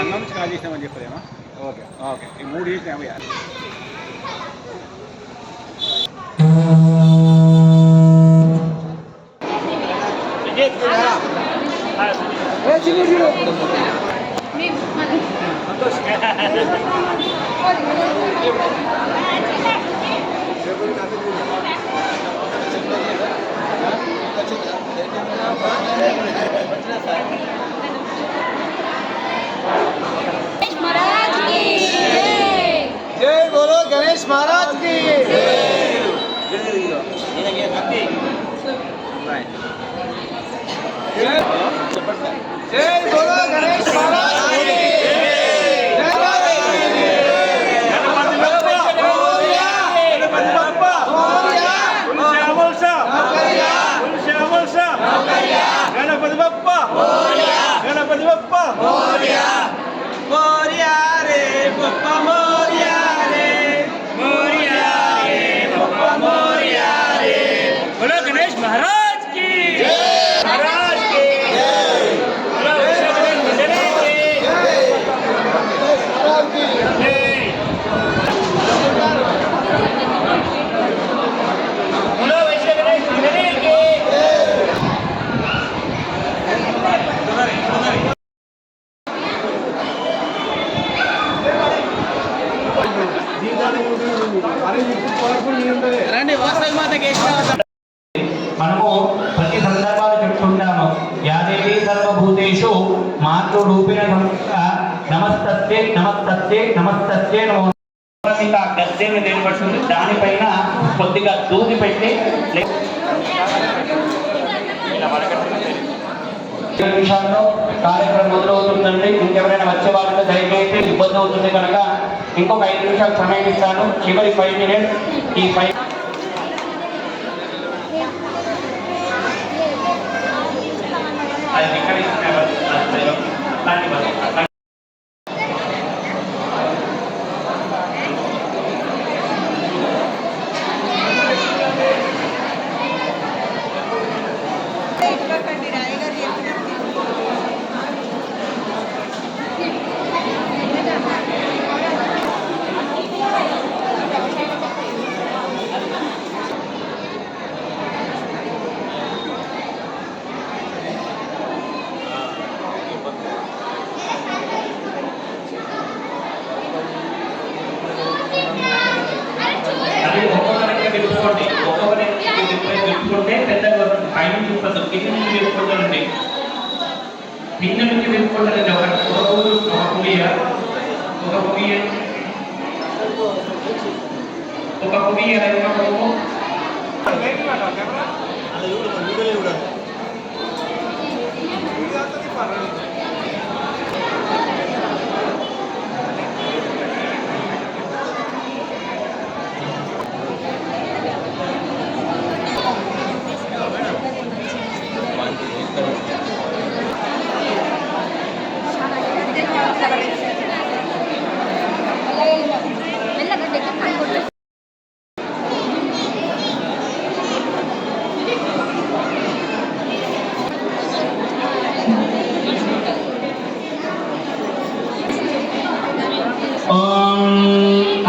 అన్నం స్టార్ట్ చేసినామని చెప్పలేమా? Okay okay, ఈ 3 చేసినా जय बोलो गणेश महाराज की जय बोलो गणेश महाराज की गणपति बप्पा गणपति बप्पा मोरया मोरया रे बप्पा मोरया रे मोरया रे बप्पा मोरया रे। बोलो गणेश महाराज की जय, महाराज की जय, बोलो विश्व गणेश मंडली की जय, महाराज की जय। बोलो विश्व गणेश मंडली की మనము ప్రతి సందర్భాలు చెప్పుకుంటాము. యాదేవి సర్వభూతేషు మాతృరూపిణ నమస్తస్యే నమస్తస్యే నమస్తస్యే నమో. గద్దెను నిలబడుతుంది, దానిపైన కొద్దిగా దూది పెట్టి నిమిషాల్లో కార్యక్రమం మొదలవుతుందండి. ఇంకెవరైనా వచ్చే వాళ్ళకి దయచేసి ఇబ్బంది అవుతుంది కనుక ఇంకొక 5 నిమిషాలు సమయం ఇస్తాను. చివరి 5 మినిట్స్. ఈ 5 కింద నుంచి వెళ్ళిపోతారండి. ఒక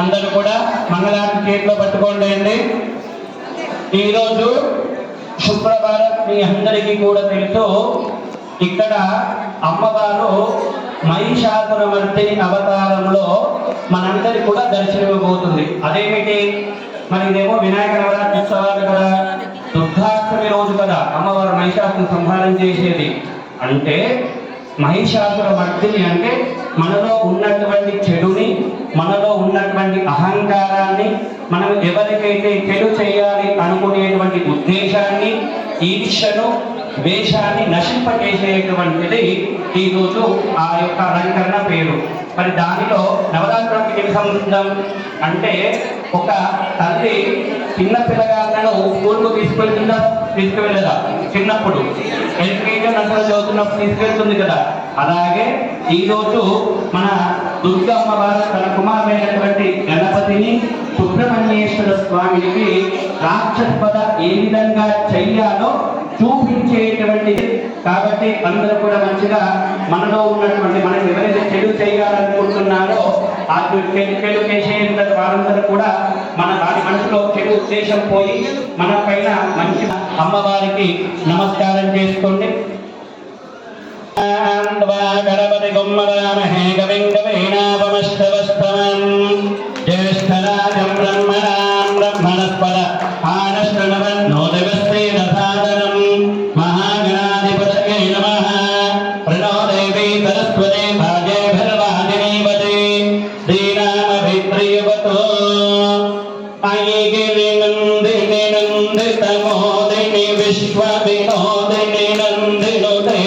అందరూ కూడా మంగళారతి చేతిలో పట్టుకోండి అండి. ఈరోజు శుక్రవారం మీ అందరికీ కూడా తెలుసు. ఇక్కడ అమ్మవారు మహిషాసురమర్దిని అవతారంలో మనందరికి కూడా దర్శనమివ్వబోతుంది. అదేమిటి మరి ఇదేమో వినాయక నవరాత్రి ఉత్సవాలు కదా, దుర్గాష్టమి రోజు కదా అమ్మవారు మహిషాసును సంహారం చేసేది. అంటే మహిషాసురమర్దిని అంటే మనలో ఉన్నటువంటి చెడుని, మనలో ఉన్నటువంటి అహంకారాన్ని, మనం ఎవరికైతే చెడు చేయాలి అనుకునేటువంటి ఉద్దేశాన్ని, ఈర్ష్యను, వేషాన్ని నశింపజేసేటువంటిది ఈరోజు ఆ యొక్క అలంకరణ పేరు. మరి దానిలో నవరాత్రికి ఏమి సంబంధం అంటే, ఒక తల్లి చిన్న పిల్లగాళ్ళను స్కూల్కు తీసుకువెళ్ళదా చిన్నప్పుడు ఎల్కేజీ నర్సరీ చదువుతున్నప్పుడు తీసుకెళ్తుంది కదా. అలాగే ఈరోజు మన దుర్గా అమ్మవారు తన కుమారుడైనటువంటి గణపతిని సుబ్రహ్మణ్యేశ్వర స్వామికి రాక్షసపద ఏ విధంగా చెయ్యాలో చూపించేటువంటిది. కాబట్టి అందరూ కూడా మంచిగా మనలో ఉన్నటువంటి, మనం ఎవరైతే చెడు చేయాలనుకుంటున్నారో ఆ చెడు చేసేంత వారందరూ కూడా వారి మనసులో చెడు ఉద్దేశం పోయి మన పైన మంచి అమ్మవారికి నమస్కారం చేసుకోండి. గణపతి గుమ్మరామహే కవిం కవీనాపమశ్రవస్తమం జ్యేష్ఠరాజం బ్రహ్మణాం బ్రహ్మణస్పద ఆనశ్రణవన్నో దేవస్యేన సాదనం మహాగణాధిపతయే నమః ప్రణో దేవీ సరస్వతి భాజేభిర్వాదినీవతే శ్రీరామభిప్రియవతో అయిగిరి నందిని నందితమోదిని విశ్వవినోదిని నందినుతే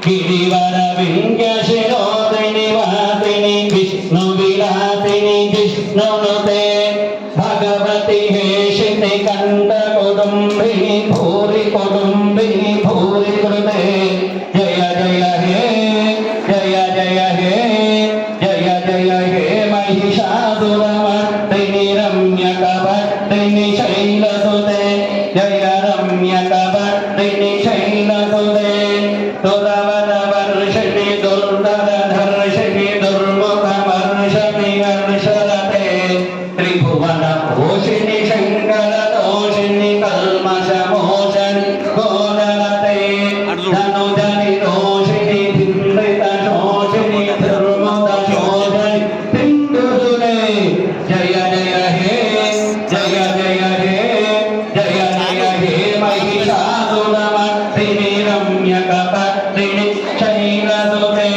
గిరివర వింధ్యశిరోదిని వాసిని విష్ణు విలాసిని జిష్ణునుతే భగవతి హేషితి కంఠ కుటుంబిని భూరి కుటుంబిని భూరి కృతే జయ జయ హే జయ జయ హే జయ జయ హే మహిషాసురమర్దిని రమ్యకవర్దిని శైలసుతే జయ రమ్యకవర్దిని శైలసుతే దురవరవర్షిణి దుర్ధరధర్షిణి దుర్ముఖమర్షిణి హర్షరతే త్రిభువన భూషిణి శంకర దోషిణి కల్మషమోషణి ఘోరరతే ధనుజని దోషిణి ధిండిత శోషిణి ధర్మద శోషణి హిందుసునే జయ జయ హే జయ జయ హే జయ జయ హే మహిషాసురమర్దిని రమ్యకపర్దిని శైలసుతే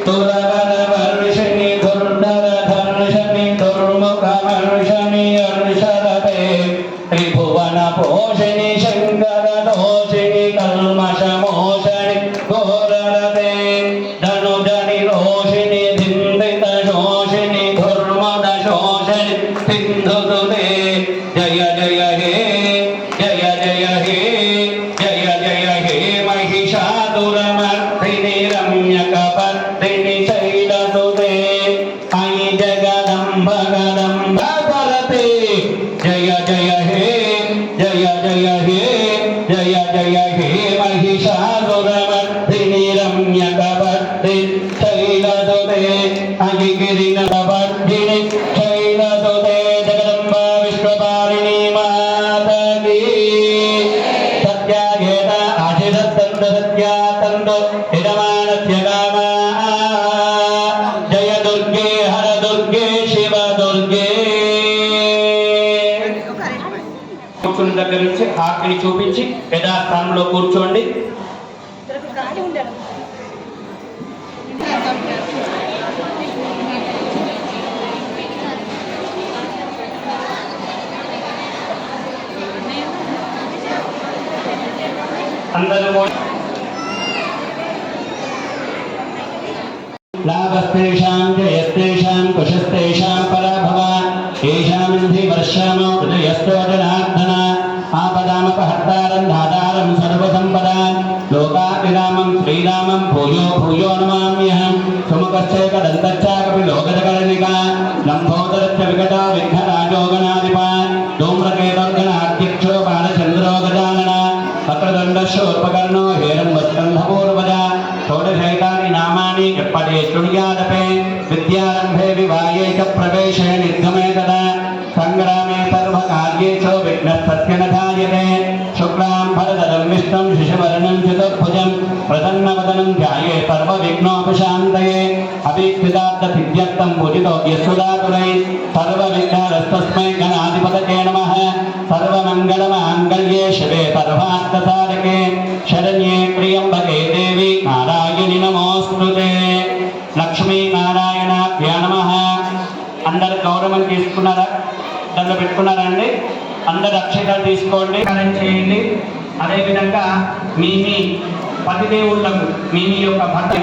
తురవరవర్షిణి దుర్ధరధర్షిణి దుర్ముఖమర్షిణి హర్షరతే త్రిభువన పోషిణి శంకర దోషిణి కల్మషమోషణి ఘోరరతే ధనుజని రోషిణి ధిండిత శోషిణి ధర్మద శోషిణి సింధుసుతే జయ జయ హే జయ జయ హే జయ జయ హే మహిషాసురమర్దిని రమ్యకపర్దిని శైలసుతే అయి జగదంబ గదంబ కరతే జయ జయ హే జయ జయ హే జయ జయ హే మహిషాసురమర్దిని రమ్యకపర్దిని శైలసుతే అయి గిరినవర్ధిని శైలసుతే జగదంబ విశ్వపాలిని మాతకి సత్యాగేత ఆశిరత్తంత సత్యాతంత హిరమానస్య కామా జయ దుర్గే హర దుర్గే శివ దుర్గే. కూర్చున్న దగ్గర నుంచి ఆఖరి చూపించి యథాస్థానంలో కూర్చోండి. అందరూ లాభస్తేషాం జయస్తేషాం కుశస్తేషాం పరాభవ ఏషామింధి వర్షామో హృదయస్తో జనార్దన ఆపదామపహర్తారం ధాతారం సర్వసంపదాం లోకాభిరామం శ్రీరామం భూయో భూయో నమామ్యహం సుముఖశ్చైకదంతశ్చాకపి లోకజగణనిక లంబోదరశ్చ వికటో విఘ్నరాజోగణాధిప ధూమ్రకేతోర్గణాధ్యక్షో బాలచంద్రో గజానన వక్రదండశూర్పకర్ణో హేరంబస్కంధపూర్వజ షోడశైతాని నామాని ఎప్పటి శృణ్యాదపే విద్యారంభే వివాయే చ ప్రవేశే నిర్గమే తదా సంగ్రామే సర్వకార్యే చ విఘ్నస్తస్య న జాయతే శుక్లాం భరధరం విష్ణుం శశివర్ణం చతుర్భుజం ప్రసన్నవదనం ధ్యాయే సర్వవిఘ్నోపశాంతయే అభీప్సితార్థసిద్ధ్యర్థం పూజితో యస్సుదాతురై సర్వవిఘ్నహస్తస్మై గణాధిపతయే నమః సర్వమంగళమాంగళ్యే శివే సర్వార్థసాధకే శరణ్యే త్ర్యంబకే దేవి నారాయణి నమోస్తుతే. లక్ష్మీనారాయణాభ్య నమః. అందరు గౌరవం తీసుకున్నారా? దాంట్లో పెట్టుకున్నారా అండి? అందరు అక్షతలు తీసుకోండి, చేయండి. అదేవిధంగా మీ పతిదేవుళ్లకు మీ యొక్క భర్త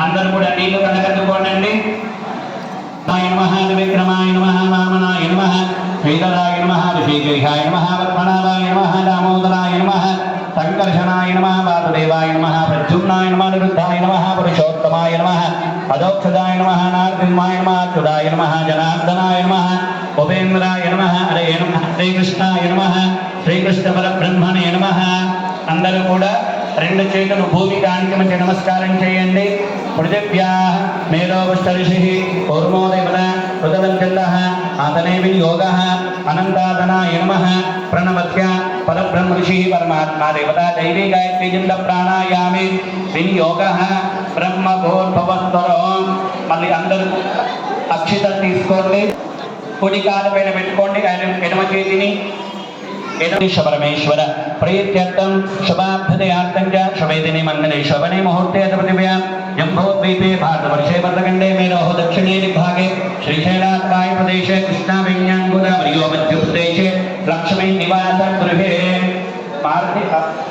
అందరూ కూడా నీళ్లు కలగట్టుకోండి. నమః విక్రమాయ నమః వామనాయ నమః శ్రీధరాయ నమః ఋషికేశాయ నమః పద్మనాభాయ నమః దామోదరాయ నమః సంకర్షణాయ నమః వాసుదేవాయ నమః ప్రద్యుమ్నాయ నమః నిరుద్ధాయ నమః పురుషోత్తమాయ నమః అదోక్షదాయ నమః నారసింహాయ నమః అచ్యుతాయ నమః జనార్దనాయ నమః ఉపేంద్రాయ నమః హరే నమః శ్రీకృష్ణాయ నమః శ్రీకృష్ణ పరబ్రహ్మణే నమః. అందరూ కూడా రెండు చేతులు భూమికి ఆనికమంచి నమస్కారం చేయండి. పృథివ్యాః ऋषिः कौर्मो देवता रुदलञ्चन्दः आतने विनियोगः अनन्तादनाय नमः प्रणवत्य परब्रह्म ऋषिः परमात्मा देवता दैवी गायत्री जिंद प्राणायामे विनियोगः ब्रह्म भूर्भुवस्वरः మళ్ళీ అందరూ అక్షితలు తీసుకోండి కుడి కాలు పైన పెట్టుకోండి ఎడమ చేతిని పరమేశ్వర ప్రీత్యర్థం శుభాభ్యుదయార్థం చ శుభేదిని మంగళే శోభనే ముహూర్తే పృథివ్యాం జంబోద్వీపే భారతవర్షే భరతఖండే మేరోః దక్షిణే దిగ్भागे श्रीशैलात्वाय प्रदेशे कृष्णावेण्याङ्गोदावर्यो मध्यप्रदेशे लक्ष्मी निवास गृहे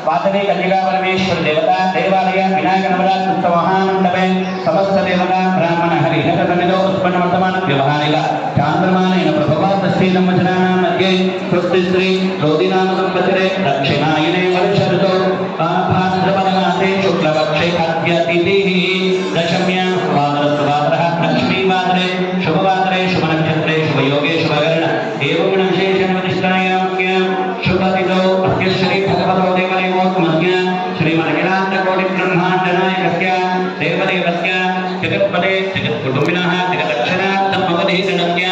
वासवे कन्यका परमेश्वर देवता देवालय विनायक नवरात्र उत्सव महामंडपे समस्त देवता ब्राह्मण हरिहर सन्निधौ उत्पन्न वर्तमान व्यवहारिक चांद्रमानेन प्रभवादस्ति संवत्सराणां मध्ये स्वस्ति श्री रोदिनाम संवत्सरे दक्षिणायने वर्षऋतौ भाद्रपदमासे शुक्लपक्षे अद्य तिथिः दशम्यां वादरः लक्ष्मीवादरे शुभवादरे शुभनक्षत्रे शुभयोगे शुभकरण एवं विशेषण प्रतिष्ठायां शुभतिथौ अस्य श्री भगवतो देवदेवोत्तमस्य श्रीमन्नगरान्तकोटि ब्रह्माण्डनायकस्य देवदेवस्य जगत्पदे जगत्कुटुम्बिनः जगदक्षरार्थम् अवधीतनस्य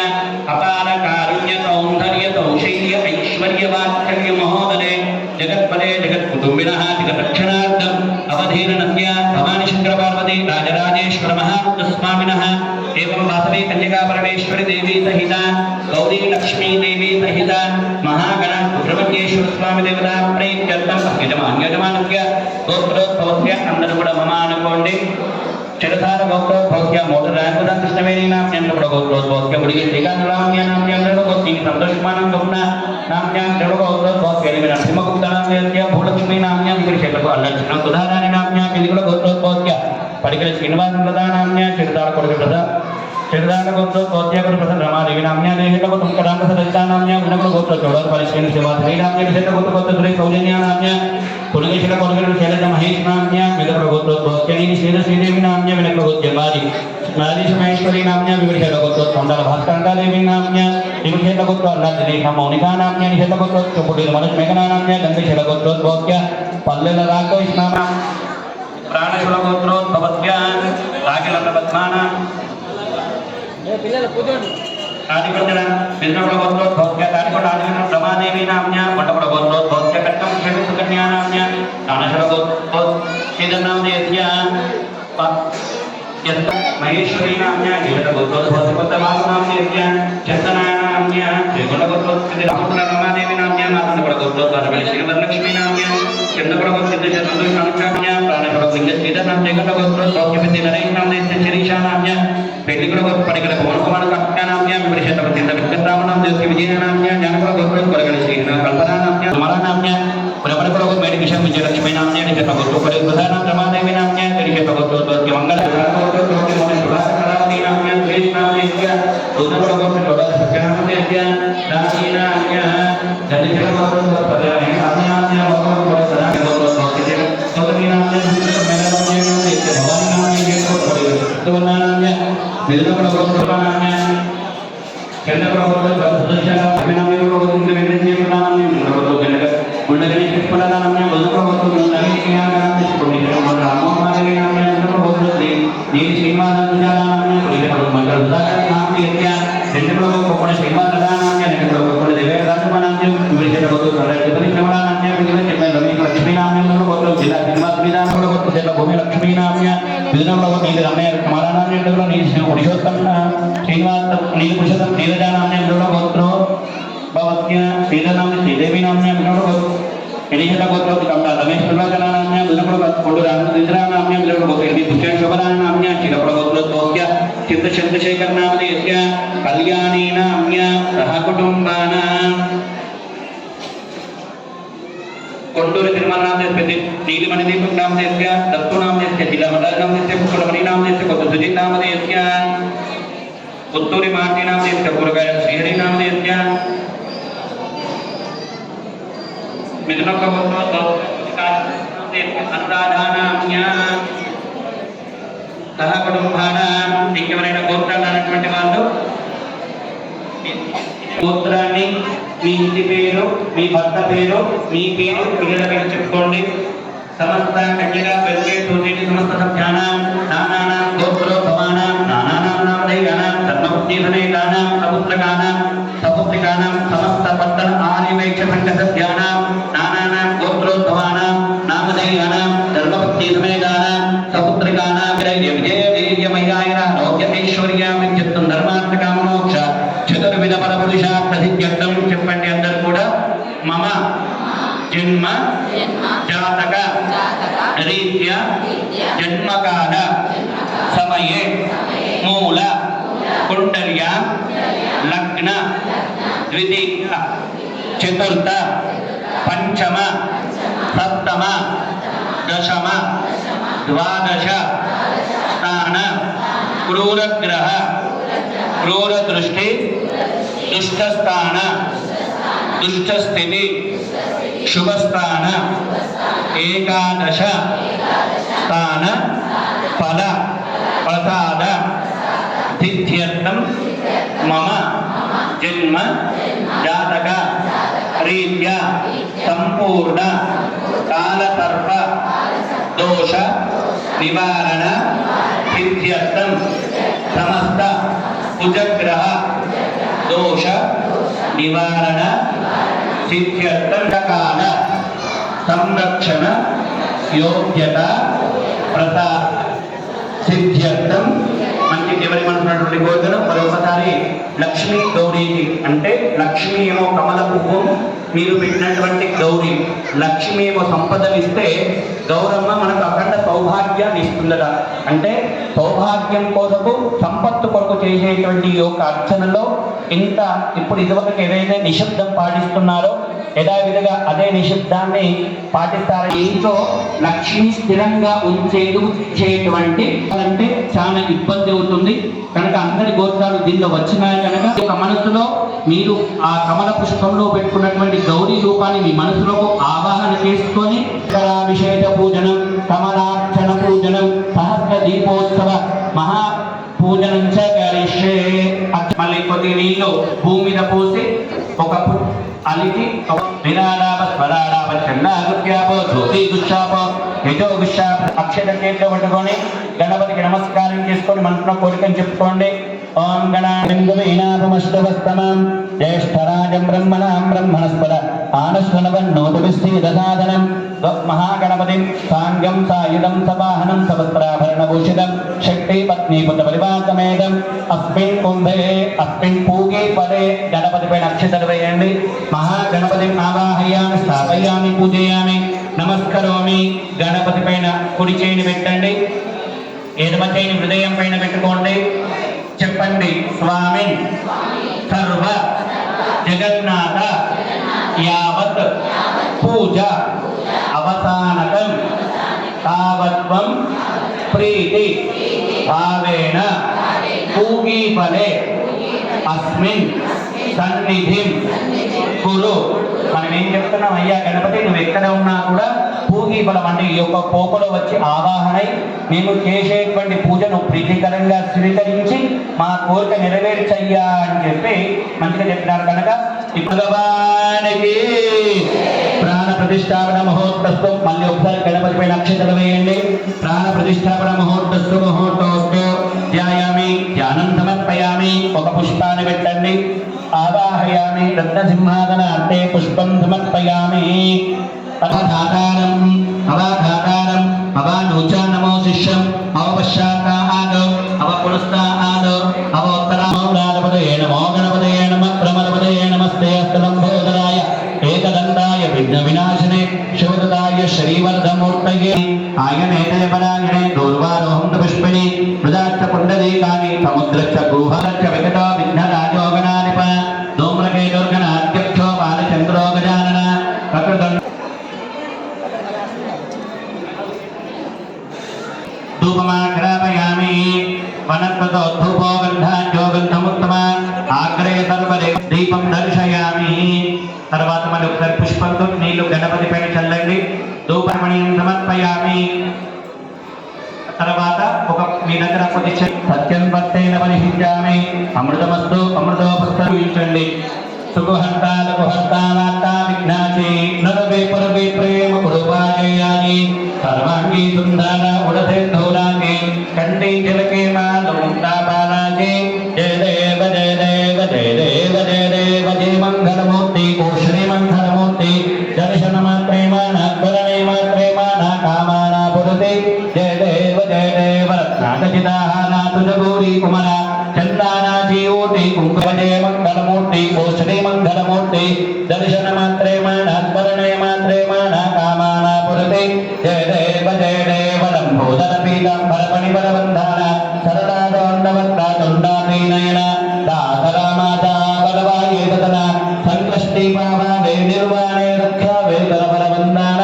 अपार कारुण्य सौन्दर्य सौशैल्य ऐश्वर्यवात्सल्य महोदरे जगत्पदे जगत्कुटुम्बिनः जगदक्षरार्थम् अवधीतनस्य भवानी शंकर पार्वती राजराजेश्वर महारुद्रस्वामिनः एवं वासवी कन्यका परमेश्वरी देवी सहिता गौरी लक्ष्मी देवी सहिता महागण सुब्रह्मण्येश्वर स्वामी देवता प्रीत्यर्थं यजमानस्य गोत्रोद्भवस्य అందరూ కూడా మమ అనుకోండి చిరధార గోత్రోద్భవస్య మోటరాంకుదా కృష్ణవేణి నామ్యాం గోత్రోద్భవస్య గుడికి శ్రీకాంతరామ్య నామ్యాం గోత్రీ సంతోషమానం గౌన నామ్యాం గోత్రోద్భవస్య నరసింహగుప్త నామ్యస్య భూలక్ష్మీ నామ్యాం విశేషకు అల్లక్షణం సుధారాణి నామ్యాం ఇది కూడా గోత్రోద్భవస్య పడికల శ్రీనివాస ప్రధానామ్య చిరధార కొడుకు ప్రధాన चिरदान गोत्र गोत्याकुल प्रसन्न रमादेवी नाम्या देहित गोत्र कराम सदस्या नाम्या गुणकुल गोत्र चौड़र परिश्रेणी सेवा श्री नाम्या विशेष गोत्र गोत्र श्री सौजन्या नाम्या पुलकेशल कोलगुण शैलज महेश नाम्या मिदकुल गोत्र गोत्यानी श्री श्रीदेवी नाम्या विनकुल गोत्र मारी नारी महेश्वरी नाम्या विविधेल गोत्र सौंदर भास्करका देवी नाम्या विविधेल गोत्र अल्लाह मौनिका नाम्या निषेध गोत्र चुपुटी मनुष्य मेघना नाम्या गंधेशल गोत्र गोत्या पल्लेल राको इस्नामा प्राणशूल गोत्र भवत्या रागिल पद्माना आदिपंचन विष्णुकुल गोत्रोद्भवस्य तारिकोट आदिपंचन रमादेवी नाम्या वटकुल गोत्रोद्भवस्य कट्कम क्षेत्र सुकन्या नाम्या दानशूल गोत्रोद्भवस्य महेश्वरी नाम्या नीलत गोत्रोद्भवस्य पद्मनाभ नाम्या चंदना नाम्या त्रिकुल गोत्रोद्भवस्य रामकुल रमादेवी नाम्या मातंकुल गोत्रोद्भवस्य श्रीवरलक्ष्मी नाम्या चंद्रकुल गोत्रोद्भवस्य संतोष नाम्या प्राणकुल श्रीधर नाम्या त्रिकुल गोत्रोद्भवस्य नरेश नाम्या शिरीषा नाम्या पेटिकुल पडिकल पवन कुमार कट्टा नाम्या विशेषवती विक्रमराम देवकी विजय नाम्या ज्ञानकुल गोत्र कोलगल श्री कल्पना नाम्या कुमार नाम्या पुनपरकुल गोत्र मेडिकेशन विजयलक्ष्मी नाम्या निषेध गोत्र कोलगल प्रधान रमादेवी नाम्या निषेध गोत्र मंगल कलावती नाम्या श्रेष्ठ नाम्या दूतकुल गोत्र कोलगल सत्यानाम्या रानी नाम्या जनिषेध गोत्र पदानि नाम्या गोत्र सदा गोत्र सोदरी नाम्या भवानी नाम्या विदुरकुल गोत्र नाम्या चंद्रकुल गोत्र सदस्य नाम्या गोत्र वेदन्य नाम्या गोत्र जनक मुंडगणी पुष्पला नाम्या गोत्र गोत्र मुंडगणी नाम्या पुण्य रामोमादेवी नाम्या गोत्र नील श्रीमान नाम्या पुण्य मंगल उदागर नाम्या चंद्रकुल गोत्र श्रीमान नाम्या निकट गोत्र देवे राजमा नाम्या विशेष गोत्र सरस्वती श्रवण नाम्या विजय रमेश लक्ष्मी नाम्या गोत्र जिला श्रीनिवास विधान गोत्र जिला भूमि लक्ष्मी नाम्या विदुरकुल गोत्र नील रमय कुमार नाम्या गोत्र नील पुरुषोत्तम श्रीनिवास नील पुरुषोत्तम नीरजा नाम्या गोत्र भवत्या श्रीधर नाम्या श्रीदेवी नाम्या गोत्र निषेध गोत्र कमला रमेश प्रभाकर नाम्या विदुरकुल कोडु रामचंद्र नाम्या विदुरकुल गोत्र भूषण शोभना नाम्या चिरकुल गोत्र तोक्या चित्त चंद्रशेखर नामधेयस्य कल्याणी नाम्या सहकुटुंबाना कोंडूर तिरुमल नामधेयस्य नीलमणि दीपक नामधेयस्य दत्तु नामधेयस्य जिला मदार नामधेयस्य पुष्पमणि नामधेयस्य गोत्र सुजित नामधेयस्य उत्तूरी माटी नामधेयस्य पुरगाय श्रीहरि नामधेयस्य मिथुनकुल गोत्र अनुराधा नाम्या सहकुटुंबाना ఇంకెవరైనా గోత్రాలు అన్నటువంటి వాళ్ళు గోత్రాన్ని మీ ఇంటి పేరు మీ భర్త పేరు మీ పేరు పిల్లల పేరు చెప్పుకోండి సమస్త కన్యగా పెరిగే సూర్యుని సమస్త సభ్యానాం నానానాం గోత్రోద్భవానాం నానానాం విద్యుత్తం ధర్మార్థకామ మోక్ష చతుర్విధ పరపురుషార్థసిద్ధ్యర్థం చెప్పండి అందరు కూడా. మమ జన్మ జాతక రీత్యా జన్మకాల సమయే మూల కుండల్యా లగ్న ద్వితీయ చతుర్థ పంచమ సప్తమ దశమ ద్వాదశ స్థాన క్రూరగ్రహ క్రూరదృష్టి దుష్టస్థాన దుష్టస్థితి శుభస్థాన ఏకాదశ స్థాన ఫల ప్రసాద సిద్ధ్యర్థం మమ జన్మ జాతక రీత్యా సంపూర్ణ కాలసర్ప దోష నివారణ సిద్ధ్యర్థం సమస్త కుజగ్రహ దోష నివారణ సిద్ధ్యర్థం కాల సంరక్షణ యోగ్యత ప్రసాద సిద్ధ్యర్థం. మంచి ఎవరి మనసున్నటువంటి కోరికను మరొకసారి లక్ష్మీ గౌరీకి అంటే లక్ష్మీ ఏమో కమల పువ్వం మీరు పెట్టినటువంటి గౌరీ, లక్ష్మీ ఏమో సంపదనిస్తే గౌరమ్మ మనకు అఖండ సౌభాగ్యాన్ని ఇస్తుందట. అంటే సౌభాగ్యం కొరకు సంపత్తు కొరకు చేసేటువంటి ఈ యొక్క అర్చనలో ఇంత ఇప్పుడు ఇదివరకు ఏదైతే నిశ్శబ్దం పాటిస్తున్నారో యథావిధిగా అదే నిశ్శబ్దాన్ని పాటిస్తారు. ఇంట్లో లక్ష్మి స్థిరంగా ఉంచేటువంటి అంటే చాలా ఇబ్బంది అవుతుంది కనుక అందరి గోత్రాలు దీనిలో వచ్చినాయి కనుక ఒక మనసులో మీరు ఆ కమల పుష్పంలో పెట్టుకున్నటువంటి గౌరీ రూపాన్ని మీ మనసులోకి ఆవాహన చేసుకొని విశేష పూజనం కమలార్చన పూజనం సహస్ర దీపోత్సవ మహా పూజనం చరిష్యే. మళ్ళీ కొద్ది నీళ్ళు భూమి మీద పోసి ఒక అలికి అక్షర చేతిలో పట్టుకొని గణపతికి నమస్కారం చేసుకొని మనసులో కోరికను చెప్పుకోండి. ఓం గణానామస్తమం జ్యేష్ఠరాజం బ్రహ్మణాం బ్రహ్మణస్పద ఆనశ్వనవన్నోతవిశ్రీదసాదనం మహాగణపతిం సాంగం సాయుధం సవాహనం సవస్త్రాభరణభూషితం శక్తి పత్నీపుత పరివాసమేదం అస్మిన్ కుంభే అస్మిన్ పూగే పదే గణపతి పైన అక్షతలు వేయండి. మహాగణపతిని ఆవాహయామి స్థాపయామి పూజయామి నమస్కరోమి. గణపతి పైన కుడి చేయిని పెట్టండి, ఎడమ చేయిని హృదయం పైన పెట్టుకోండి. చెప్పండి స్వామి సర్వ జగన్నాథ యావత్ పూజ అవసానకం తావత్వం ప్రీతి భావేన పూగీఫలే అస్మిన్ సన్నిధిం కురు. మనం ఏం చెప్తున్నాం, అయ్యా గణపతి నువ్వు ఎక్కడ ఉన్నా కూడా పూగీఫలం అంటే ఈ యొక్క పోకలో వచ్చి ఆవాహనై మేము చేసేటువంటి పూజను ప్రీతికరంగా స్వీకరించి మా కోరిక నెరవేర్చయ్యా అని చెప్పి మంచిగా చెప్పినారు. కనుక భగవానికి ప్రాణ ప్రతిష్టాపన మహోత్సవం మళ్ళీ ఒకసారి గణపతి పైన అక్షతలు వేయండి. ప్రాణ ప్రతిష్టాపన మహోత్సవోస్తు ధ్యాయామి ధ్యానం సమర్పయామి. ఒక పుష్పాన్ని పెట్టండి. ఆవాహయామి రత్నసింహాసన అంటే పుష్పం సమర్పయామి. అవధాతారం అవాధాతారం అవానూచ నమో శిష్యం అవపశ్చాత్తా ఆదో అవపునస్తా ఆదో అవోత్తరామోదాపదయే నమో గణపతయే నమ ప్రమదపదయే నమస్తే అస్తలంబోదరాయ ఏకదండాయ విఘ్న వినాశనే శివదాయ శ్రీవర్ధమూర్తయే ఆయనేతయ పరాయణే దూర్వారోహం పుష్పిణి మృదాచ్చ పుండరీకాని సముద్రచ్చ గూహరచ్చ వికట విఘ్నరాజోగణానిప ధూమ్రకే దుర్గణాధ్యక్షో బాలచంద్రో గజానన ప్రకృతం ధూపమాగ్రాపయామి. వనత్వతో ధూపో గంధాజ్యో గంధముత్తమ ఆగ్రయ సర్వదే దీపం దర్శయామి. తర్వాత మళ్ళీ ఒకసారి పుష్పంతో నీళ్లు గణపతి పైన చల్లండి. ధూపమణియం సమర్పయామి. తర్వాత ఒక మీ దగ్గర కొద్ది సత్యం వర్తేన పరిహించామి. అమృతమస్తు అమృతోపస్థించండి. సుఖహంతా లఘుహంతా వార్తా విఘ్నాచి నరవే పరవే ప్రేమ కురుపాజయాని సర్వాంగీ సుందర ఉడసే ధూరాకి కంటి జలకే మాలుంతా బాలాజీ జయ దేవ జయ దేవ జయ దేవ జయ దేవ జయ మంగళమూర్తి ఓ శ్రీమంగళమూర్తి దర్శన మాత్రేమాన స్మరణే మాత్రేమాన కామానా పురతే జయ దేవ జయ దేవ నాగజిదాహానాతు జగోరీ కుమర చందానాజీవోతి కుంకుమజయ మంగళమూర్తి ఓ శ్రీ మంగళమూర్తి దర్శన మాత్రే మానస్మరణే మాత్రే మాన కామాన పురతే జయ దేవ లంబోదర పీతాంబర పణిబలబంధాన సరళాదోన్నవక్రాతుండాదీనయన దాసరామాతా బలవాయేతన సంకష్టి పావావే నిర్వాణే రక్షా వేదరబలబంధాన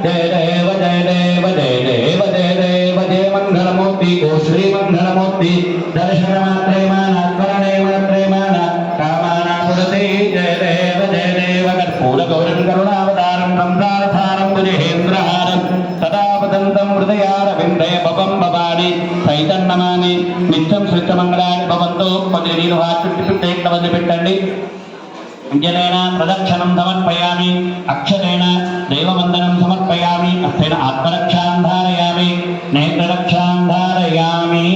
జయ దేవ జయ దేవ జయ దేవ జయ దేవ జయ మంగళమూర్తి ఓ శ్రీ మంగళమూర్తి దర్శన మాత్రే మానస్మరణే మాత్రే మాన కామాన పురతే జయ దేవ కర్పూర గౌరం కరుణావతారం సంసారసారం భుజేంద్రహారం సదా వదంతం హృదయారవిందే భవం భవాని చైతన్యమాని నిత్యం శ్రీమంగళాన్ని భవంతో కొద్ది నీరు చుట్టి వదిలిపెట్టండి. జనేన ప్రదక్షిణం సమర్పయామి అక్షరేణ దేవవందనం సమర్పయామి హస్తేన ఆత్మరక్షాం ధారయామి నేత్రరక్షాం ధారయామి.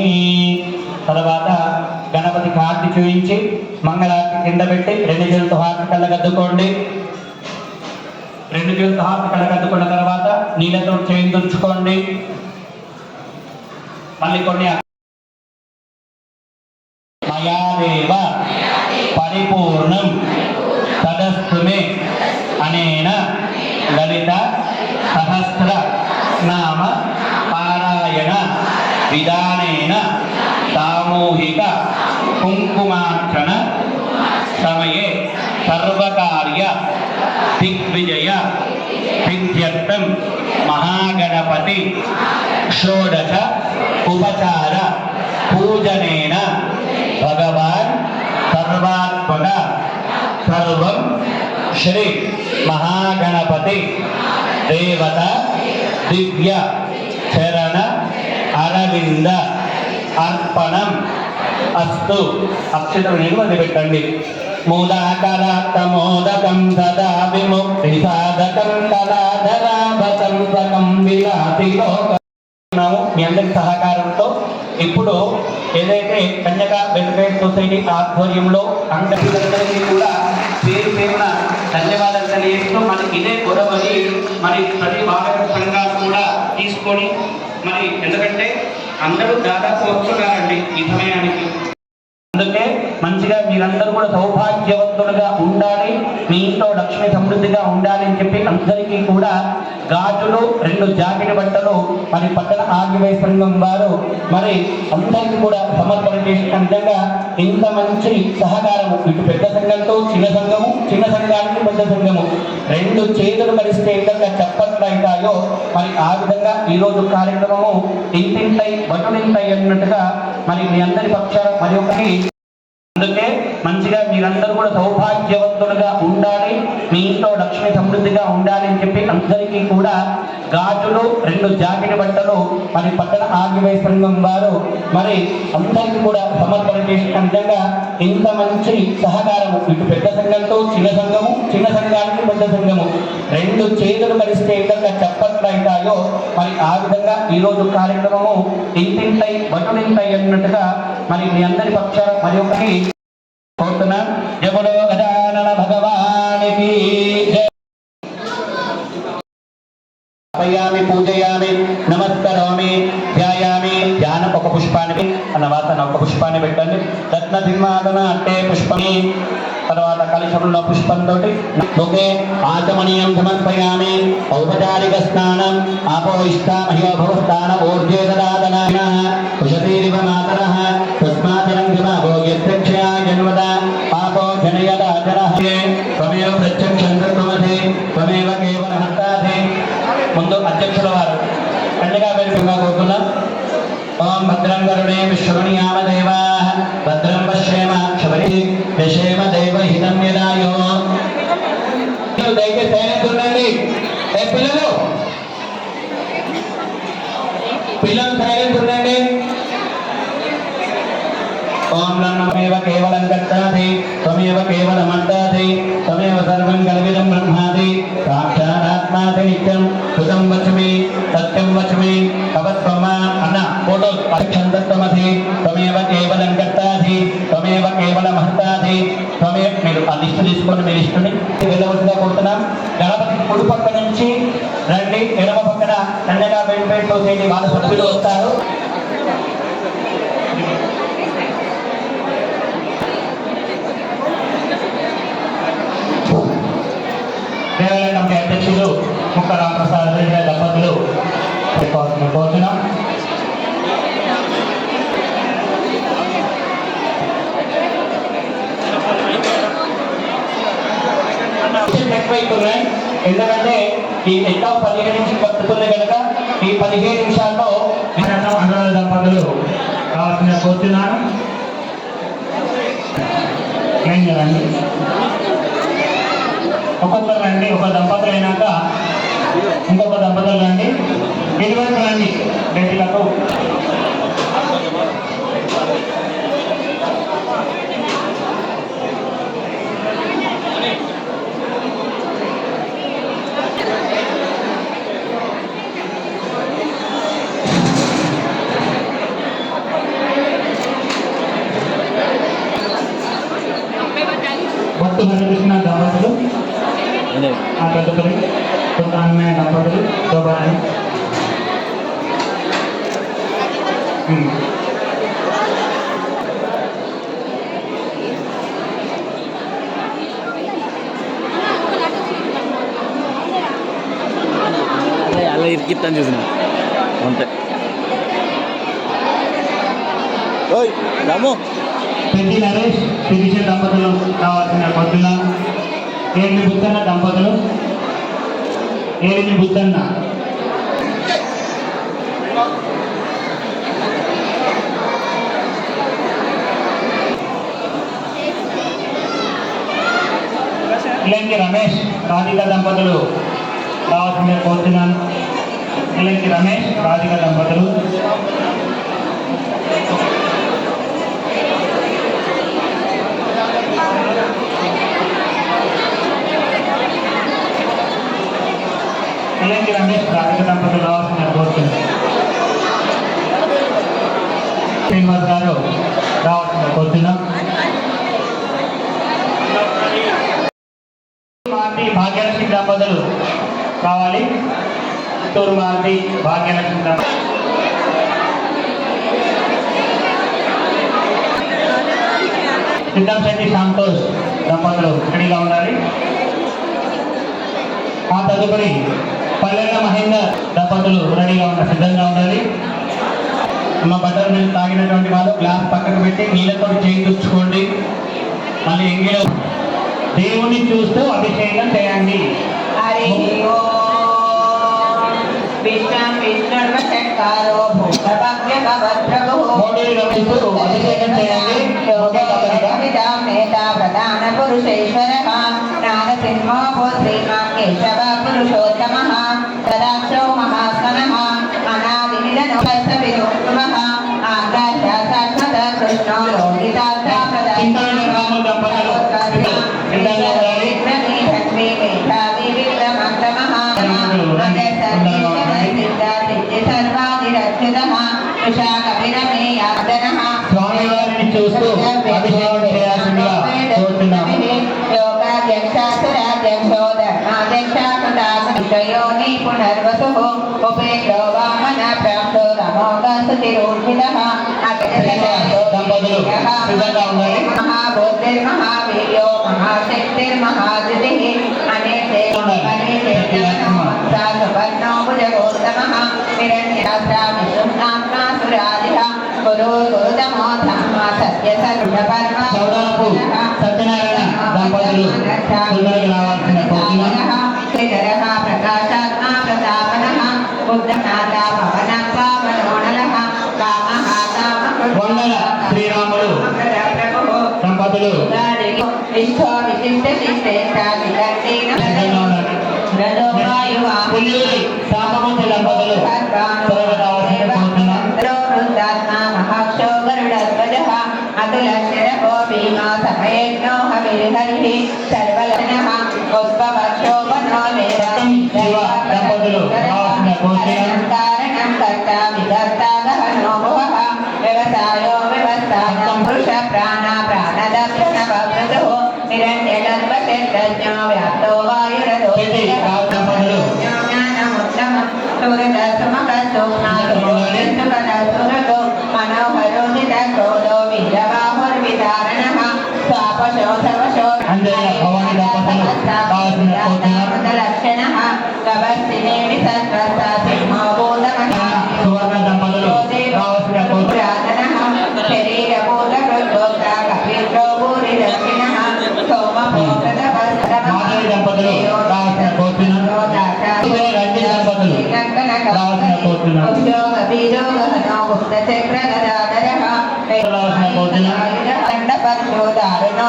తర్వాత గణపతి కార్డు చూపించి మంగళారతి కింద పెట్టి 2 చేతులతో హారతి కళ్ళగద్దుకోండి. 2 చేతులతో హారతి కళ్ళగద్దుకున్న తర్వాత నీళ్ళతో చేయించుకోండి. మళ్ళీ కొన్ని మయాదేవ పరిపూర్ణం తదస్తుమే అనేన లలిత సహస్ర నామ పారాయణ విధానేన సామూహిక కుంకుమార్చన సమయే సర్వకార్య దిగ్విజయ సిద్ధ్యర్థం మహాగణపతి షోడశ ఉపచార పూజనేన భగవాన్ సర్వాత్మక సర్వం శ్రీ మహాగణపతి దేవత దివ్య చరణ అరవింద అర్పణం అస్తు. అక్షతలు నేను వదిలిపెట్టండి. మోదాకరాత్తమోదకం సదా విముక్తి సాధకం కళాధరాభతంసకం విలాసిలోక. మీ అందరి సహకారంతో ఇప్పుడు ఏదైతే కన్యక వెల్ఫేర్ సొసైటీ ఆధ్వర్యంలో అందరికీ కూడా పేరు పేరున ధన్యవాదాలు తెలియజేస్తూ మనకి ఇదే గొడవని మరి ప్రతి బాలక సంఘాలు కూడా తీసుకొని మరి ఎందుకంటే అందరూ దాదాపు వస్తున్నారండి ఈ సమయానికి. అందుకే మంచిగా మీరందరూ కూడా సౌభాగ్యవంతులుగా ఉండాలి, మీ ఇంట్లో లక్ష్మి సమృద్ధిగా ఉండాలి అని చెప్పి అందరికీ కూడా గాజులు 2 జాకెట్ బట్టలు మరి పట్టణ ఆర్యవై సంఘం వారు మరి అందరికీ కూడా సమర్పణ చేసిన విధంగా ఇంత మంచి సహకారము ఇటు పెద్ద సంఘంతో చిన్న సంఘము, చిన్న సంఘానికి పెద్ద సంఘము 2 చేతులు కలిస్తే విధంగా చప్పట్లు అవుతాయో మరి ఆ విధంగా ఈరోజు కార్యక్రమము ఇంటింటై బటునింటై అన్నట్టుగా మరి మీ అందరి పక్షాన మరి ఒకటి. అందుకే మంచిగా మీరందరూ కూడా సౌభాగ్యవంతులుగా ఉండాలి, మీ ఇంట్లో లక్ష్మి సమృద్ధిగా ఉండాలి అని చెప్పి అందరికీ కూడా గాజులు 2 జాకెట్ బట్టలు మరి పట్టణ ఆర్యవై సంఘం వారు మరి అందరికీ కూడా సమర్పణ చేసిన విధంగా ఇంత మంచి సహకారము ఇటు పెద్ద సంఘంతో చిన్న సంఘము, చిన్న సంఘానికి పెద్ద సంఘము 2 చేతులు కలిస్తే విధంగా చప్పట్లు అవుతాయో మరి ఆ విధంగా ఈరోజు కార్యక్రమము ఇంటింటై బటునింటై అన్నట్టుగా మరి మీ అందరి పక్షాన మరి ఒకటి కోరుతున్నా. జబలో గజానన భగవానికి పూజయామి నమస్కరోమి ధ్యాయామి. ధ్యానం ఒక పుష్పాన్ని అన్నవాత ఒక పుష్పాన్ని పెట్టండి. రత్న సింహాదన అంటే పుష్పమి. తర్వాత కలశంలో పుష్పంతో ఒకే ఆచమనీయం సమర్పయామి. ఔపచారిక స్నానం ఆపో ఇష్టామహిమ భవస్థాన ఊర్జేదరాధన కుశతీరివ మాతర తస్మాతరంగమో యత్రక్షయా జన్మద పాపో జనయదాచరహే త్వమేవ ప్రత్యక్షం కర్తుమసి త్వమేవ కేవల హస్తాసి. ముందు అధ్యక్షుల వారు కన్యగా వేడుకగా కోరుతున్నాం. ఓం భద్రం కరుణే విశ్వమణియామ దేవా భద్రం పశ్యేమ క్షమరి యశేమ దేవ హితం యదాయో. దయచేసి సైలెన్స్ ఉండండి. పిల్లలు సైలెన్స్ ఉండండి. ఓం నమేవ కేవలం కర్తాసి త్వమేవ కేవలం అర్థాసి త్వమేవ సర్వం కల్విదం బ్రహ్మాసి సాక్షాదాత్మాసి నిత్యం సుతం వచమి సత్యం వచమి భవత్వమ. అన్న ఫోటో అక్షంతత్వమసి త్వమేవ కేవలం కర్తాసి త్వమేవ కేవలం అర్థాసి త్వమేవ. మీరు ఆ లిస్టు తీసుకొని మీ లిస్టుని వెళ్ళవలసిగా కోరుతున్నాం. గణపతి కుడి పక్క నుంచి రండి, ఎడమ పక్కన కన్యగా వెల్ఫేర్ సొసైటీ వాళ్ళ సభ్యులు వస్తారు. చేసుకోవాల్సిన కోరుతున్నాం. ఎక్కువైతున్నాయి ఎందుకంటే ఈ ఎన్నో 15 నిమిషాలు పట్టుకుంది కనుక ఈ 15 నిమిషాల్లో అనురాధ దంపతులు కావాల్సిన కోరుతున్నాను. ఏం చేయాలండి ఒక్కొక్కరు రండి, ఒక దంపతులు అయినాక ఇంకొక దంపతులు రండి, ఇరువైపు రండి బయటలకు. భక్తు హరికృష్ణ దంపతులు, ఆ తదుపరి కొంత అన్నయ్య దంపతులు శోభారాణి. అలా ఇరికిత్తాను చూసిన అంతే. ఓయ్ రాము పెద్ది నరేష్ శిరీష దంపతులు కావాల్సిన పొద్దున ఏమి బుద్ధన్న దంపతులు, ఏమి బుద్ధన్న ఇలంకి రమేష్ రాధిక దంపతులు కావాల్సిన కోరుతున్నాను. ఇలంకి రమేష్ రాధిక దంపతులు. ఇలంకి రమేష్ రాధిక దంపతులు కావాల్సిన కోరుతున్నాను. శ్రీనివాస్ గారు రావాల్సిన కోరుతున్నాం. మారుతి భాగ్యలక్ష్మి దంపతులు కావాలి. చిత్తూరు మారుతి భాగ్యలక్ష్మి దంపతులు. సిద్ధంశెట్టి సంతోష్ దంపతులు రెడీగా ఉండాలి. ఆ తదుపరి పల్లెల మహేందర్ దంపతులు రెడీగా సిద్ధంగా ఉండాలి. మా బటర్ మిల్క్ తాగినటువంటి వాళ్ళు గ్లాస్ పక్కకు పెట్టి నీళ్ళతో చేయించుకోండి. మళ్ళీ ఎంగిలో దేవుణ్ణి చూస్తూ అభిషేకం చేయండి. హరి ఓం విష్ణం విష్ణుర్వచకారో భూతభవ్యభద్రభో మోడీని రమిస్తూ అభిషేకం చేయండి. నేతా ప్రధాన పురుషేశ్వరః నాగసింహో భూ శ్రీమాన్ కేశవ పురుషోత్తమః తదాక్షో మహాస్మనః అనాదినిధనోపస్స వినోత్తమః ఆకాశాసాత్మత కృష్ణో లోహితాస్తా చింతన రామ దంపతులు సిద్ధంగా ఉండాలి. స్వామివారిని చూస్తూ అభిషేకం చేయాల్సిందిగా కోరుతున్నాము. దంపతులు సిద్ధంగా ఉండాలి. మహాబోధిర్మహావీర్యో మహాశక్తిర్మహాదితి అనేకర్ణోభుజగోత్తమ నిరణ్యాశ్రామిసునాత్మాసురాదిహ గురు గురుతమో ధర్మ సత్య సర్వపర్మ చౌడాలపు సత్యనారాయణ దంపతులు తొందరగా రావాల్సిన కోరుతున్నాం. ప్రకాశాత్మా ప్రతాపనః బుద్ధనాథ పవన పావనోనలః కామః వందల శ్రీరాములు దంపతులు పుల్లూరి శాంతమూర్తి దంపతులు త్వరగా రావాల్సిన కోరుతున్నాం. అతులక్షరో భీమా సమయేజ్ఞో హవిర్హరి సర్వలనః ఉద్భవక్షోభనో శివ దంపతులు రావాల్సిన కోరుతున్నాం. కారణం కర్త వికర్త గహనో భువః వ్యవసాయో వ్యవస్థానం పురుష ప్రాణ ప్రాణద ప్రణవ మృదు నిరణ్యగర్భశేషజ్ఞో వ్యాప్తో వాయురదో దంపతులు జ్ఞానముత్తమం సురదసుమకసునాసురదో మనోహరోదిత క్రోధో వీరబాహుర్విదారణః స్వాపశో సర్వశో అంజయ్య భవాని దంపతులు కావాల్సిన కోరుతున్నాం. లక్షణః గవర్తినేమి సత్వస్త సింహో భూతమః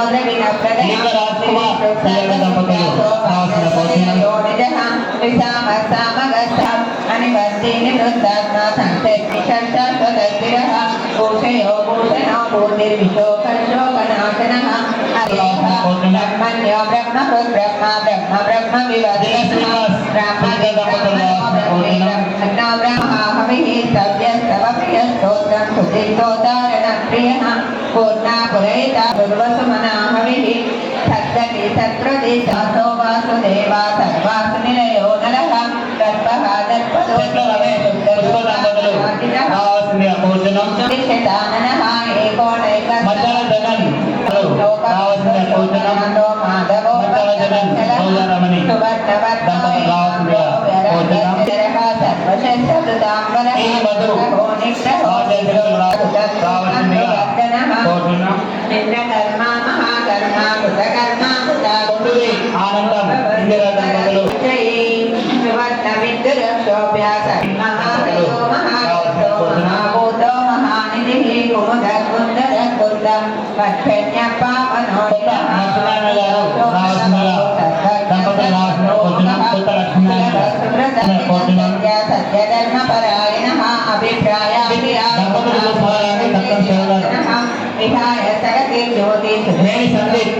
ఈగ రాజ్ కుమార్ పిల్లల దంపతులు కావాల్సిన భోజనం అనివర్తిని వృద్ధాత్మ సంతతి శాశ్వతస్థిరః భూషయో భూషణో భూతిర్విశోకశోకనాశనః బ్రహ్మణ్యో బ్రహ్మహృద్ బ్రహ్మ బ్రహ్మ బ్రహ్మ వివదతి బ్రహ్మాహవిః సవ్యస్తవ ప్రియస్తోత్రం సుధీర్తోదారణం ప్రియః పూర్ణా పురైతా పూర్వసుమనాహవిః సద్దతి సత్ప్రతి సాతో వాసుదేవా సర్వాసు నిలయో నలః గర్భః దర్పదో కావాల్సిన భోజనం దాననః ఏకోనైక మధ్యాహ్న జగన్ కావాల్సిన భోజనం మాధవో రమణి దంపతులు కావాల్సిన భోజనం సర్వశస్త్రదాంబర ఈ మధు కావాల్సిన భోజనం ఇంద్రకర్మ మహాకర్మ కృతకర్మ కొండూరి ఆనందం ఇందిరా దంపతులు విద్యురక్షోభ్యాస మహాదేవో మహాదేవో మహాభూతో మహానిధిః కుముదకుందర కుందం పక్షణ్య పావనో లక్ష్మీనారాయణ గారు కావాల్సిన దంపతులు కావాల్సిన భోజనం కొత్త లక్ష్మీనారాయణ భోజనం సత్యధర్మ పరాయణః అభిప్రాయ దంపతులు చూసుకోవాలని దత్తం సేవలు విహాయ సగతి జ్యోతి నేని సందీప్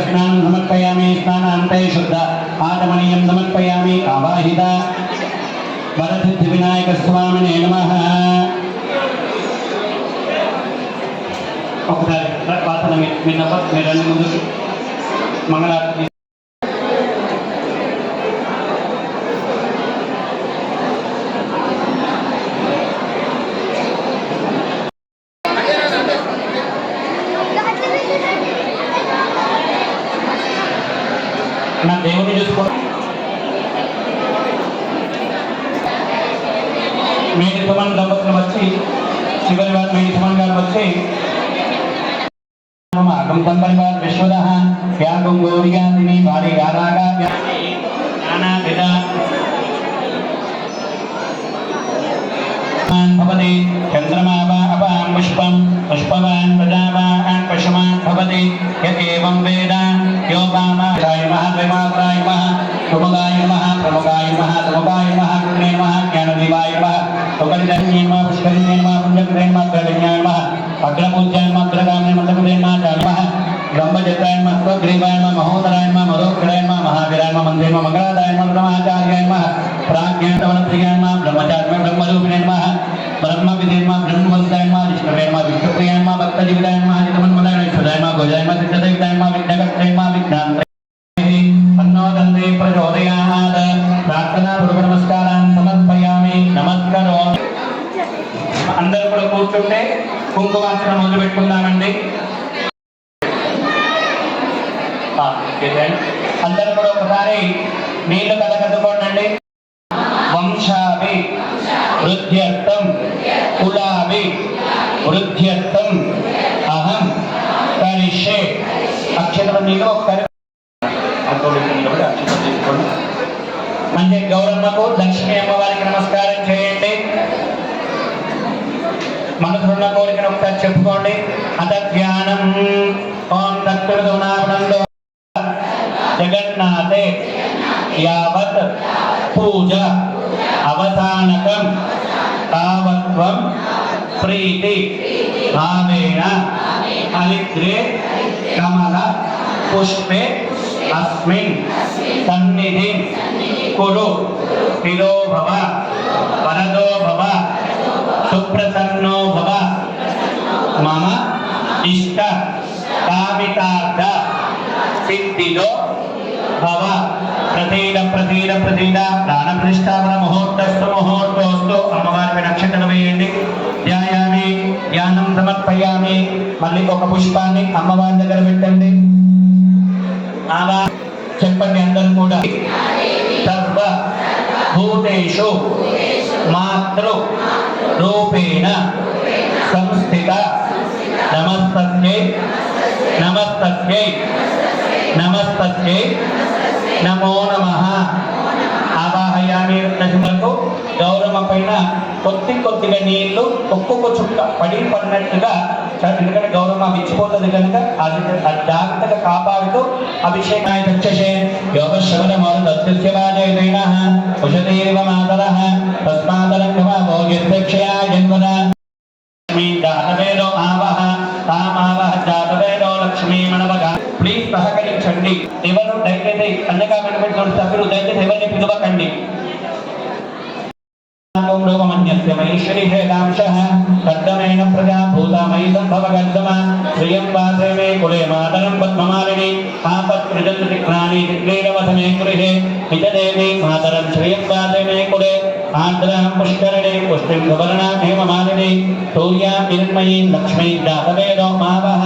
స్నానం సమర్పయామి స్నానాంతే శుద్ధ ఆచమనీయం సమర్పయామి ఆవాహిత వరసిద్ధి వినాయక స్వామినే నమః. ఒకసారి వాసన మీరు అన్ని ముందుకు మంగళారతి నా దేవుని చూసుకో. మేడి సుమన్ దంపతులు వచ్చి చివరి వారు మేడి సుమన్ గారు వచ్చి అగం సంపరివార్ విశ్వద వ్యాగం గౌరిగాంధిని వారి గారాగా నానావిధ భవతి చంద్రమావ అపాం పుష్పం పుష్పవాన్ ప్రజావాన్ పశుమాన్ భవతి యదేవం వేద యోగామాయ మహాదేవాయ నమః సుముగాయ నమః ప్రముగాయ నమః తముగాయ నమః గుణే నమః జ్ఞానదేవాయ నమః సుకరిధన్యే నమః పుష్కరిణ్యే నమః పుణ్యకృతే నమః గ్రహణ్యాయ నమః అగ్రపూజ్యాయ నమః అగ్రగామినే మంత్రకృతే నమః నమః బ్రహ్మజత్రాయ నమః స్వగ్రీవాయ నమః మహోదరాయ నమః మధోక్షరాయ నమః మహావీరాయ నమః మంత్రే నమః మంగళాదాయ నమః బ్రహ్మాచార్యాయ నమః ప్రాజ్ఞానవనప్రియాయ నమః బ్రహ్మచార్య బ్రహ్మరూపిణే నమః బ్రహ్మవిదే నమః బ్రహ్మవంతాయ నమః విష్ణువే నమః విష్ణుప్రియాయ నమః భక్తజీవితాయ నమః హితమన్మదాయ విశ్వదాయ నమః గోజాయ నమః సిద్ధదేవితాయ నమః విఘ్నకర్త్రే నమః విఘ్నాంతరే అన్నోదంతే ప్రచోదయాత్ ప్రార్థనా పూర్వక నమస్కారాన్ని సమర్పయామి. నమస్కారం. అందరూ కూడా కూర్చుంటే కుంకుమార్చన మొదలు పెట్టుకుందామండి. అందరూ కూడా ఒకసారి నీళ్లు కలకట్టుకోండి. వంశాభి వృద్ధ్యర్థం కులాభి వృద్ధ్యర్థం అహం కరిష్యే. అక్షరం నీళ్ళు ఒకసారి అక్షరం తీసుకోండి. అంటే గౌరమ్మకు లక్ష్మీ అమ్మవారికి నమస్కారం చేయండి. మనసున్న కోరికను ఒకసారి చెప్పుకోండి. అత జ్ఞానం ఓం తత్పురుషునామనందో జగన్నాథే యావత్ పూజ అవసానకం తావత్వం ప్రీతి భావేన అలిద్రే కమల పుష్పే అస్మిన్ సన్నిధి కురు స్థిరో భవ వరదో భవ సుప్రసన్నో భవ మమ ఇష్ట కామితార్థ సిద్ధిలో భవ. ప్రతీడ ప్రతీడ ప్రతీడ ప్రాణ ప్రతిష్టాపన ముహూర్తస్థు ముహూర్తోస్తు. అమ్మవారి నక్షత్రం వేయండి. ధ్యాయామి ధ్యానం సమర్పయామి. మళ్ళీ ఒక పుష్పాన్ని అమ్మవారి దగ్గర పెట్టండి. అలా చెప్పండి అందరూ కూడా. సర్వ భూతేషు మాతృ రూపేణ సంస్థిత నమస్తస్యై నమస్తస్యై నమస్తస్యై నమో నమః. ఆవాహయామి. రత్నసింహకు గౌరమ్మ పైన కొద్దిగా నీళ్లు ఒక్కొక్క చుక్క పడినట్టుగా, ఎందుకంటే గౌరవం ఇచ్చిపోతుంది కనుక అది జాగ్రత్తగా కాపాడుతూ అభిషేకాయ తచ్చే యోగశ్రవణమోదత్యవాదైన ఉషదేవ మాతరః తస్మాదరంగమో యత్క్షయా జన్మన లక్ష్మీ జాతవేదో ఆవహ తామావహ జాతవేదో లక్ష్మీ మనవగ. ప్లీజ్ సహకరించండి. ఎవరు దయచేసి అన్నగా వినబెట్టుకున్న సభ్యులు దయచేసి ఎవరిని పిలవకండి. లోకమన్యస్య మహేశ్వరి హేదాంశః కర్దమేన ప్రజా భూతమయి సంభవ కర్దమ శ్రియం వాసే మే కులే మాతరం పద్మమాలిని ఆపత్కృజన్ త్రిక్రాణి త్రిక్రీడవసమే గృహే నిజదేవి మాతరం శ్రియం వాసే మే కులే ఆర్ద్రాం పుష్కరణే పుష్టిం సువర్ణాం హేమమాలిని సూర్యాం హిరణ్మయీం లక్ష్మీ జాతవేదో మావహ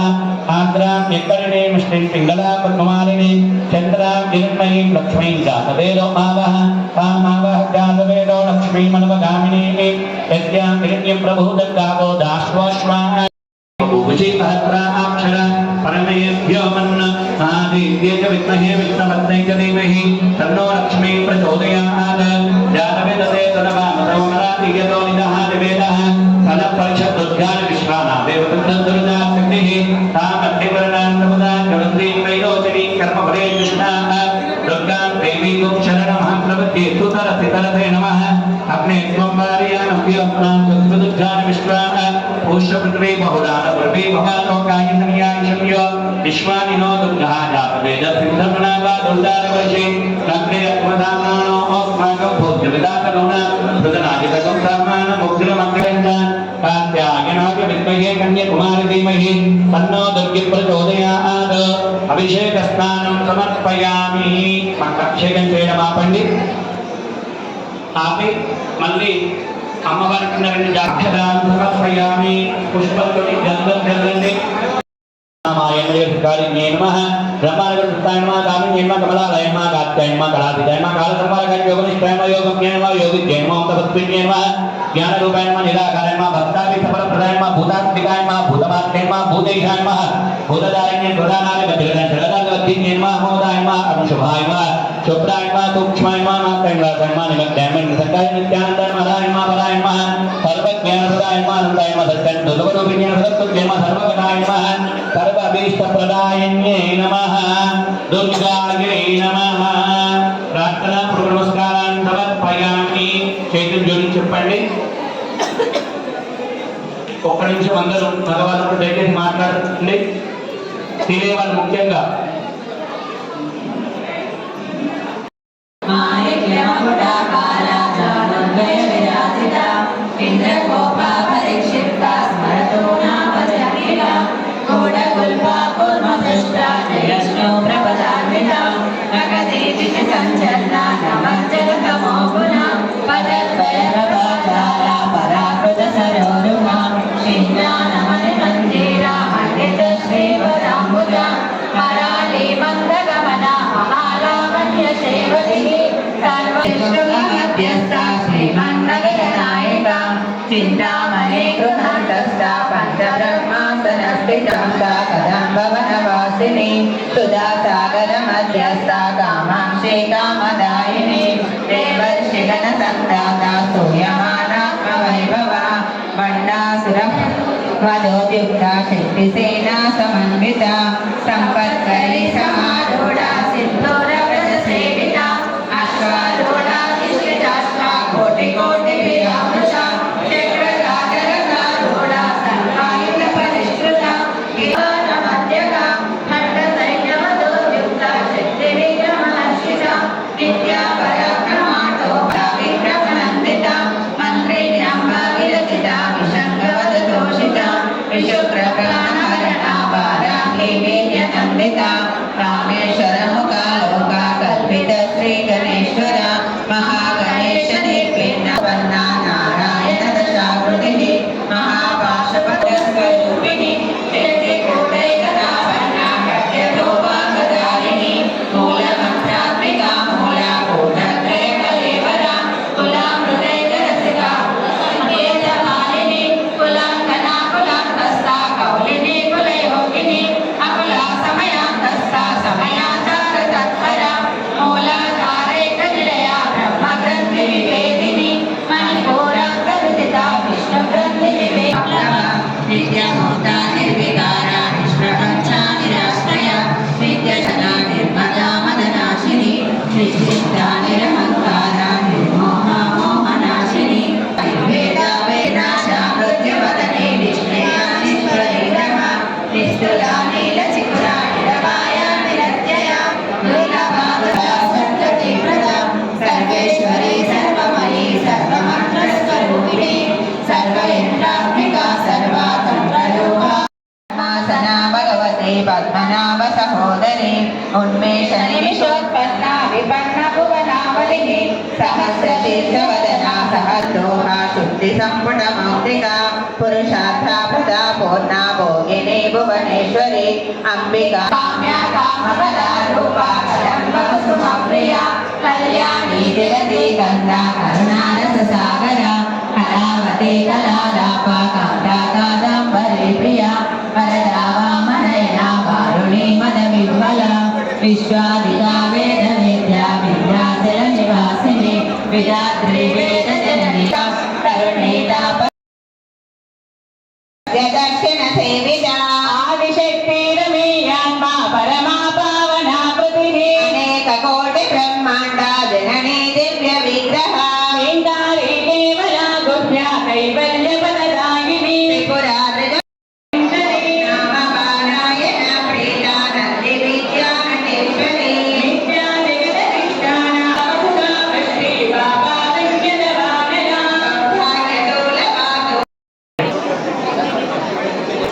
ఆర్ద్రాం యక్కరిణే ముష్టిం పింగళా పద్మమాలిని చంద్రాం హిరణ్మయీం లక్ష్మీ జాతవేదో మావహ తామావహ జాతవేదో లక్ష్మీ మనవగామిని యస్యాం హిరణ్యం ప్రభూతం గావో దాశ్వాశ్వాః అక్షర పరమేభ్యో మన్న ఆదిత్యే చ విద్మహే విష్ణుపత్నే చ ధీమహి తన్నో లక్ష్మీ ప్రచోదయాత్ జాతవేదతే తదవామతో మరాతియతో నిదః నివేదః తన పరిషదుద్గాన విశ్వానాదేవ దుర్దాశక్తిః తామధ్యవర్ణాన్ ప్రముదా జ్వలంతీం వైరోచనీ కర్మఫలే కృష్ణాః దుర్గాం దేవీం శరణమహం ప్రపద్యే సుతరసితరతే నమః అగ్నే త్వం వారయానభ్యోత్నాం దుర్గాన విశ్వాః పుష్పపృథ్వీ బహుదాన పృథ్వీ భవాలోకాయ సంయాయశమ్యో విశ్వానినో దుర్గా జాతవేద సిద్ధమనావా దుర్దారవర్షే అగ్నే అత్మధామానో ఓస్మాకం భూజ్యవిదాతనున మృదనాదిగతం సామాన ముగ్రమగ్రంజ కాత్యాయనాయ విద్మహే కన్యకుమారి ధీమహి తన్నో దుర్గి ప్రచోదయాత్. అభిషేక స్నానం సమర్పయామి. మాకు అభిషేకం చేయడం ఆపండి. ఆపి మళ్ళీ అమ్మవారికి రెండు అక్షరాలు సమర్పయామి. పుష్పంతోటి గంధం చల్లండి. రామాయణకారిణ్యే నమః బ్రహ్మానగరుస్తాయ నమః కామిన్యే నమః కమలాలయ నమః కాత్యాయ నమః కళాధితాయ నమః కాలసంపాదకాయ యోగనిష్టాయ నమః యోగజ్ఞాయ నమః యోగిజ్ఞాయ నమః తపస్విన్యే నమః జ్ఞానరూపాయ నమః నిరాకారాయ నమః భక్తాభి సఫలప్రదాయ నమః భూతాత్మికాయ నమః భూతమాత్రే నమః భూతేశాయ నమః భూతదాయిన్యే ప్రధానాయ వజ్రగణ శరదాగవద్ధిన్యే నమః మోదాయ నమః అరుణశుభాయ నమః శుభ్రాయ నమః సూక్ష్మాయ నమః మాత్రాయ నమః నిమగ్నాయ నమః సంకాయ నిత్యానందాయ నమః నమః పరాయ నమః సర్వజ్ఞానప్రదాయ నమః అనంతాయ నమః సత్యం దుర్గరూపిణ్యే సత్తుల్యే నమః సర్వగతాయ నమః సర్వభీష్టప్రదాయన్యే నమః దుర్గాయై నమః. ప్రార్థన పూర్వ నమస్కారాన్ని సమర్పయామి. చేతులు జోడించి చెప్పండి. ఒక్క నిమిషం అందరూ మగవాళ్ళు దయచేసి మాట్లాడుతుంది. తినేవాళ్ళు ముఖ్యంగా చింతామణి గృహాంతస్థ పంచబ్రహ్మాసనస్థితం సా కదంబవనవాసిని సుధాసాగర మధ్యస్థ కామాక్షి కామదాయిని దేవర్షిగణ సంతాత సూయమానాత్మ వైభవ బండాసుర వదోద్యుక్త శక్తిసేనా సమన్విత సంపత్కరి సమారూఢ సిద్ధూర వ్రత సేవిత అశ్వారూఢ తిష్ఠితాశ్వ కోటి కోటి విరామృత చక్రరాజరథారూఢ సర్వాయుధ పరిష్కృత విమాన మధ్యక ఖండ సైన్యవదోద్యుక్త శక్తి విగ్రహర్షిత విద్యా పరాక్రమాటో విగ్రహనందిత మంత్రేణ్యంబ విరచిత విశంగవద తోషిత విశుక్రప్రాణహరణ పారాహి వీర్యనంద कपालिः सहस्रशीर्षवदना सहस्रोहा शुद्धिसम्पुटमौक्तिका पुरुषार्था प्रदा पूर्णा भोगिनी भुवनेश्वरी अम्बिका काम्या कामपदा रूपा कदम्बकुसुमप्रिया कल्याणी जगति गङ्गा करुणारससागरा कलावती कलालापा कान्ता कादम्बरी प्रिया वरदा वामनयना कारुणी मदविह्वला विश्वादिका वेदविद्या विद्याचलनिवासिनी विधात्री वेदजननी करुणीता दक्षिणसेविता आदिशक्तिरमेयान्मा परमा पावना कृतिः अनेककोटिब्रह्माण्डा जननी दिव्यविग्रहा वेङ्गारी केवला गुह्या कैवल्यपददायिनी त्रिपुरा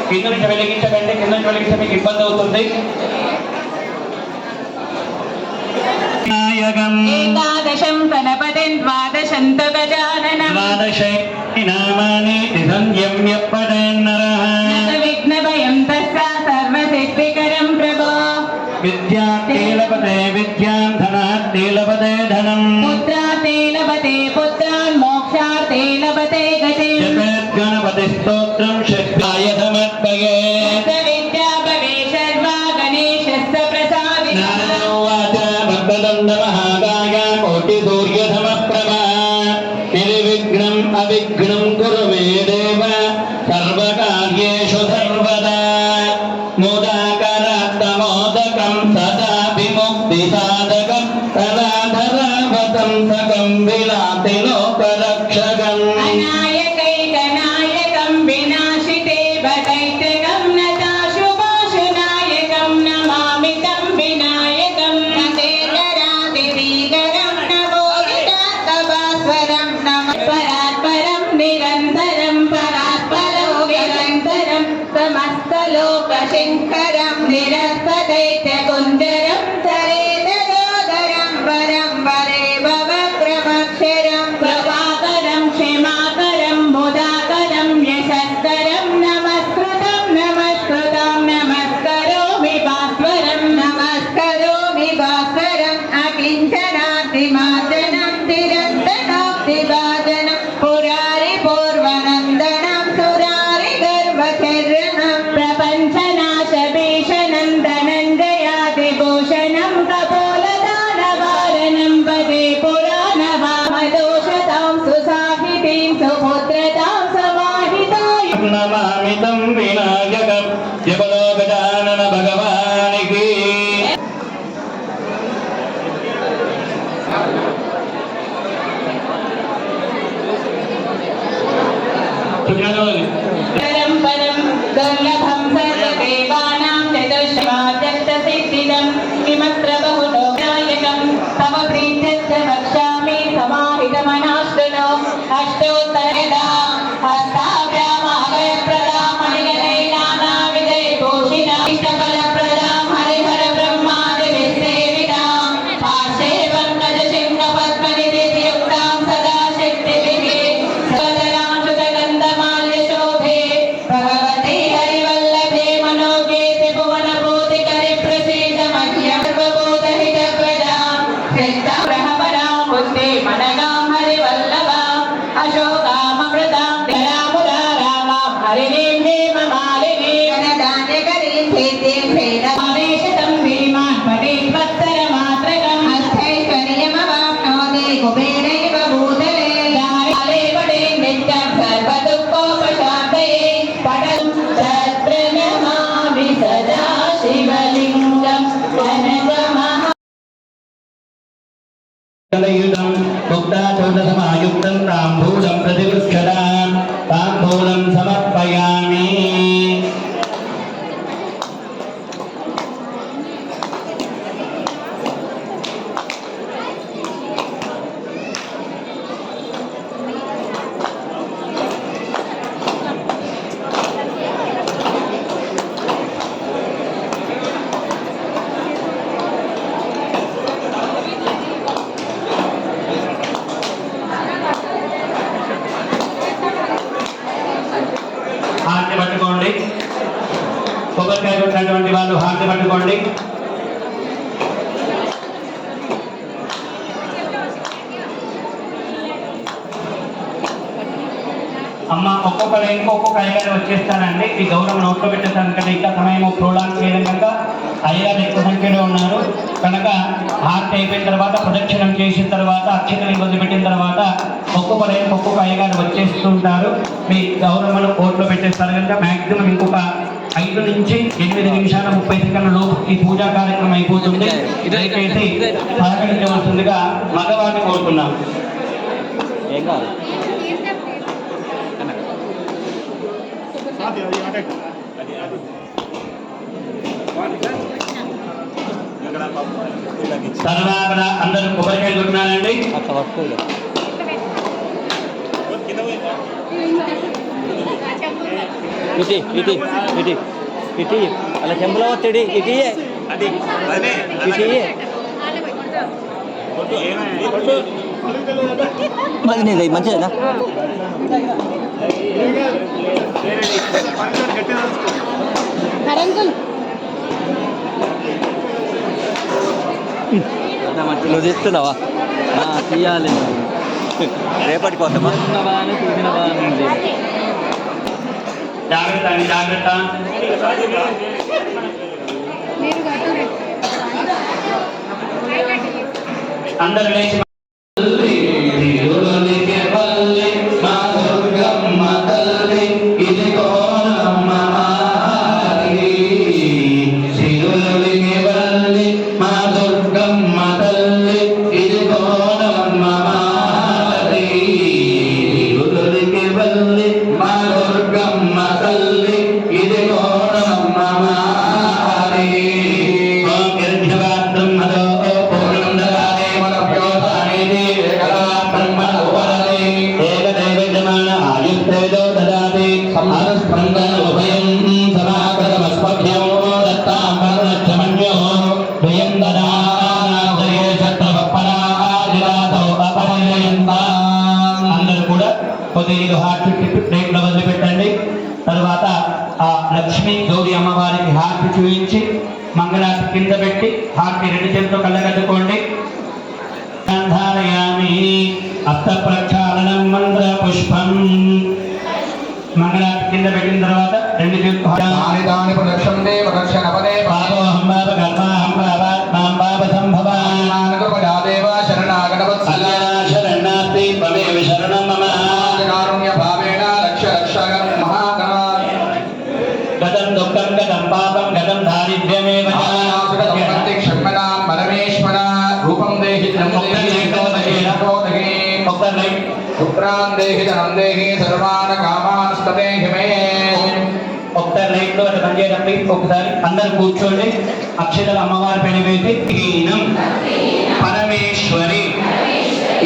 కింద నుంచి వెలిగించకండి, కింద నుంచి వెలిగిస్తే మీకు ఇబ్బంది అవుతుంది. ఏకాదశం గణపతిం ద్వాదశం తు గజాననం నామాని సంయమ్య పఠన్నరః విఘ్నభయం తస్య సర్వసిద్ధికరం ప్రభో విద్యార్థే లభతే విద్యాం ధనార్థే లభతే ధనం పుత్రార్థే లభతే పుత్రాన్ మోక్షార్థే లభతే గతిం జపేత్ గణపతి స్తోత్రం శక్తాయ సమర్పయేత్ విద్యా భవే సర్వా గణేశస్య ప్రసాదితా నారదోవాచ భక్తదండ మహాకాయ కోటి సూర్య సమప్రభా నిర్విఘ్నం అవిఘ్నం కురు మే దేవ సర్వకార్యేషు సర్వదా మోదకరమోదకం సదా విముక్తి సాధకం తదాధరావతం సకం విలాసి లోకరక్షకం అనాయకైకనాయకం వినాశితే భటైత్యకం నతాశుభాశునాయకం నమామి తం వినాయకం నతేతరాదివీకరం నమోదితాత్తభాస్వరం పరాత్పరం నిరంతరం పరాత్పరం నిరంతరం సమస్తలోకశంకరం నిరస్తదైత్యకుంజరం సరేతగోదరం వరం వరే భవక్రమక్షరం ప్రభాకరం క్షమాకరం ముదాకరం యశస్కరం నమస్కృతం నమస్కృతం నమస్కరోమి భాస్వరం నమస్కరోమి భాస్వరం అకించనాద్రిమార్జనం తిరంతనాబ్దిభాజనం పురారి పూర్వనందనం సురారి గర్వచరణం ప్రపంచనాశ భీషణం ధనంజయాదిభూషణం కపోలదానవారణం పదే పురాణవామదోషతాం సుసాహితీం సుపుత్రతాం సమాహితాయ నమామి తం వినాయకం జపలో గజానన భగవానికి పరం పరం దుర్లభం సర్వదేవానాం చతుష్వాద్యర్థసిద్ధిదం కిమత్ర బహులో నాయకం తమ ప్రీత్యర్థ వక్ష్యామి సమాహితమనాశ్రుణో అష్టోత్తరదా హస్తాభ్యామభయప్రదాం మణిగణైనానావిధైభూషిణాం ఇష్టఫలప్రదాం హరిహర బ్రహ్మాదిభిస్సేవితాం పార్శ్వే పంకజశృంగపద్మనిధియుక్తాం సదా శక్తిభిః సదరాం శుతగంధమాల్యశోభే భగవతి హరివల్లభే మనోగే త్రిభువనభూతికరి ప్రసీద మహ్యం సర్వభూతహితప్రదాం శ్రేష్ఠాం బుద్ధి మనగాం హరివల్లభాం అశోకామృతాం ధరాము హారతి పట్టుకోండి. కొబ్బరికాయ కొట్టినటువంటి వాళ్ళు హారతి పట్టుకోండి. అమ్మ ఒక్కొక్క లైన్కి ఒక్కొక్క అయ్యగారు వచ్చేస్తారండి. ఈ గౌరవం నోట్లో పెట్టేస్తాను కనుక ఇంకా సమయం ప్రోలాంగ్ చేయడం కనుక అయ్యగారు ఎక్కువ సంఖ్యలో ఉన్నారు కనుక హారతి అయిపోయిన తర్వాత ప్రదక్షిణం చేసిన తర్వాత అక్షతలు వదిలిపెట్టిన తర్వాత ఒక్కొక్క లైన్కి ఒక్కొక్క అయ్యగారు వచ్చేస్తుంటారు. మీ గౌరవం కోట్లో పెట్టేస్తారు కనుక మ్యాక్సిమం ఇంకొక 5 నుంచి 8 నిమిషాల 30 సెకండ్ల లోపు ఈ పూజా కార్యక్రమం అయిపోతుంది. దయచేసి సహకరించవలసిందిగా మగవారిని కోరుతున్నాం. ఏం కావాలి తర్వాత అందరూ కొబ్బరికాయలు కొట్టినారండి. అట్లా పట్టుకోలేదు ఇటీ ఇటీ ఇటీ ఇటీ అలా చెంబులో వచ్చాడు ఇటీ ఇటీ మరి నీకు మంచిదేనా నువ్వు తీస్తున్నావా తీయాలి రేపటి కోసమా జాగ్రత్త అండి, జాగ్రత్త. అందరూ లేచి అందరూ కూడా కొద్దిగా హార్ట్ ప్లేట్ లో వదిలిపెట్టండి. తర్వాత ఆ లక్ష్మీ గౌరీ అమ్మవారికి హార్ట్ చూపించి మంగళారతి కింద పెట్టి హార్ట్ 2 చేతులతో కళ్ళగద్దుకోండి. హస్త ప్రక్షాళనం మంత్ర పుష్పం మంగళారతి కింద పెట్టిన తర్వాత 2 చేతులు శరణార్థి భవేవ శరణం మమ గతం దుఃఖం గతం పాపం గతం దారిద్ర్యమేవ రూపం దేహి పుత్రాన్ దేహి ధనం దేహి సర్వాన్ కామాన్ స్తదేహి మే. ఒకసారి లైట్ లో అది పనిచేయండి. ఒకసారి అందరు కూర్చోండి. అక్షతలు అమ్మవారి పైన వేసి హీనం పరమేశ్వరి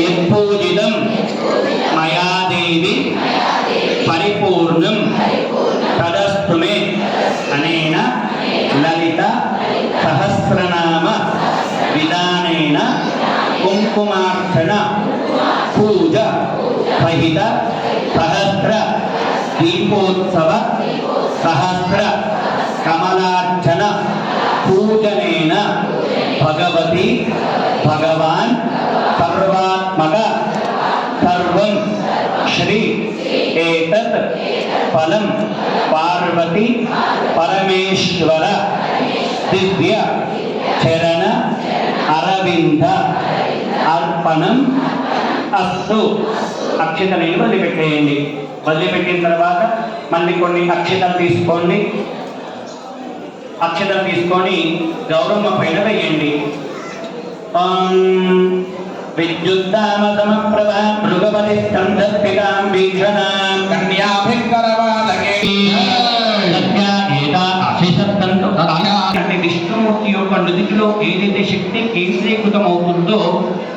యత్పూజితం మయాదేవి పరిపూర్ణం తదస్తు మే అనేన లలిత సహస్రనామ విధానేన కుంకుమార్చన పూజ సహిత సహస్ర దీపోత్సవ సహస్ర కమలార్చన పూజనేన భగవతి భగవాన్ సర్వాత్మక సర్వం శ్రీ ఏతత్ ఫలం పార్వతి పరమేశ్వర దివ్య చరణ అరవింద అర్పణం అస్తు. అక్షతలను వదిలిపెట్టేయండి. వదిలిపెట్టిన తర్వాత మళ్ళీ కొన్ని అక్షతలు తీసుకోండి. అక్షతలు తీసుకొని గౌరమ్మ పైన వేయండి. విద్యుద్దామసమప్రభ భృగవతి స్కంధస్ఫితాం వీక్షణాం కన్యాభికరవాదకే అంటే విష్ణుమూర్తి యొక్క నుదిటిలో ఏదైతే శక్తి కేంద్రీకృతం అవుతుందో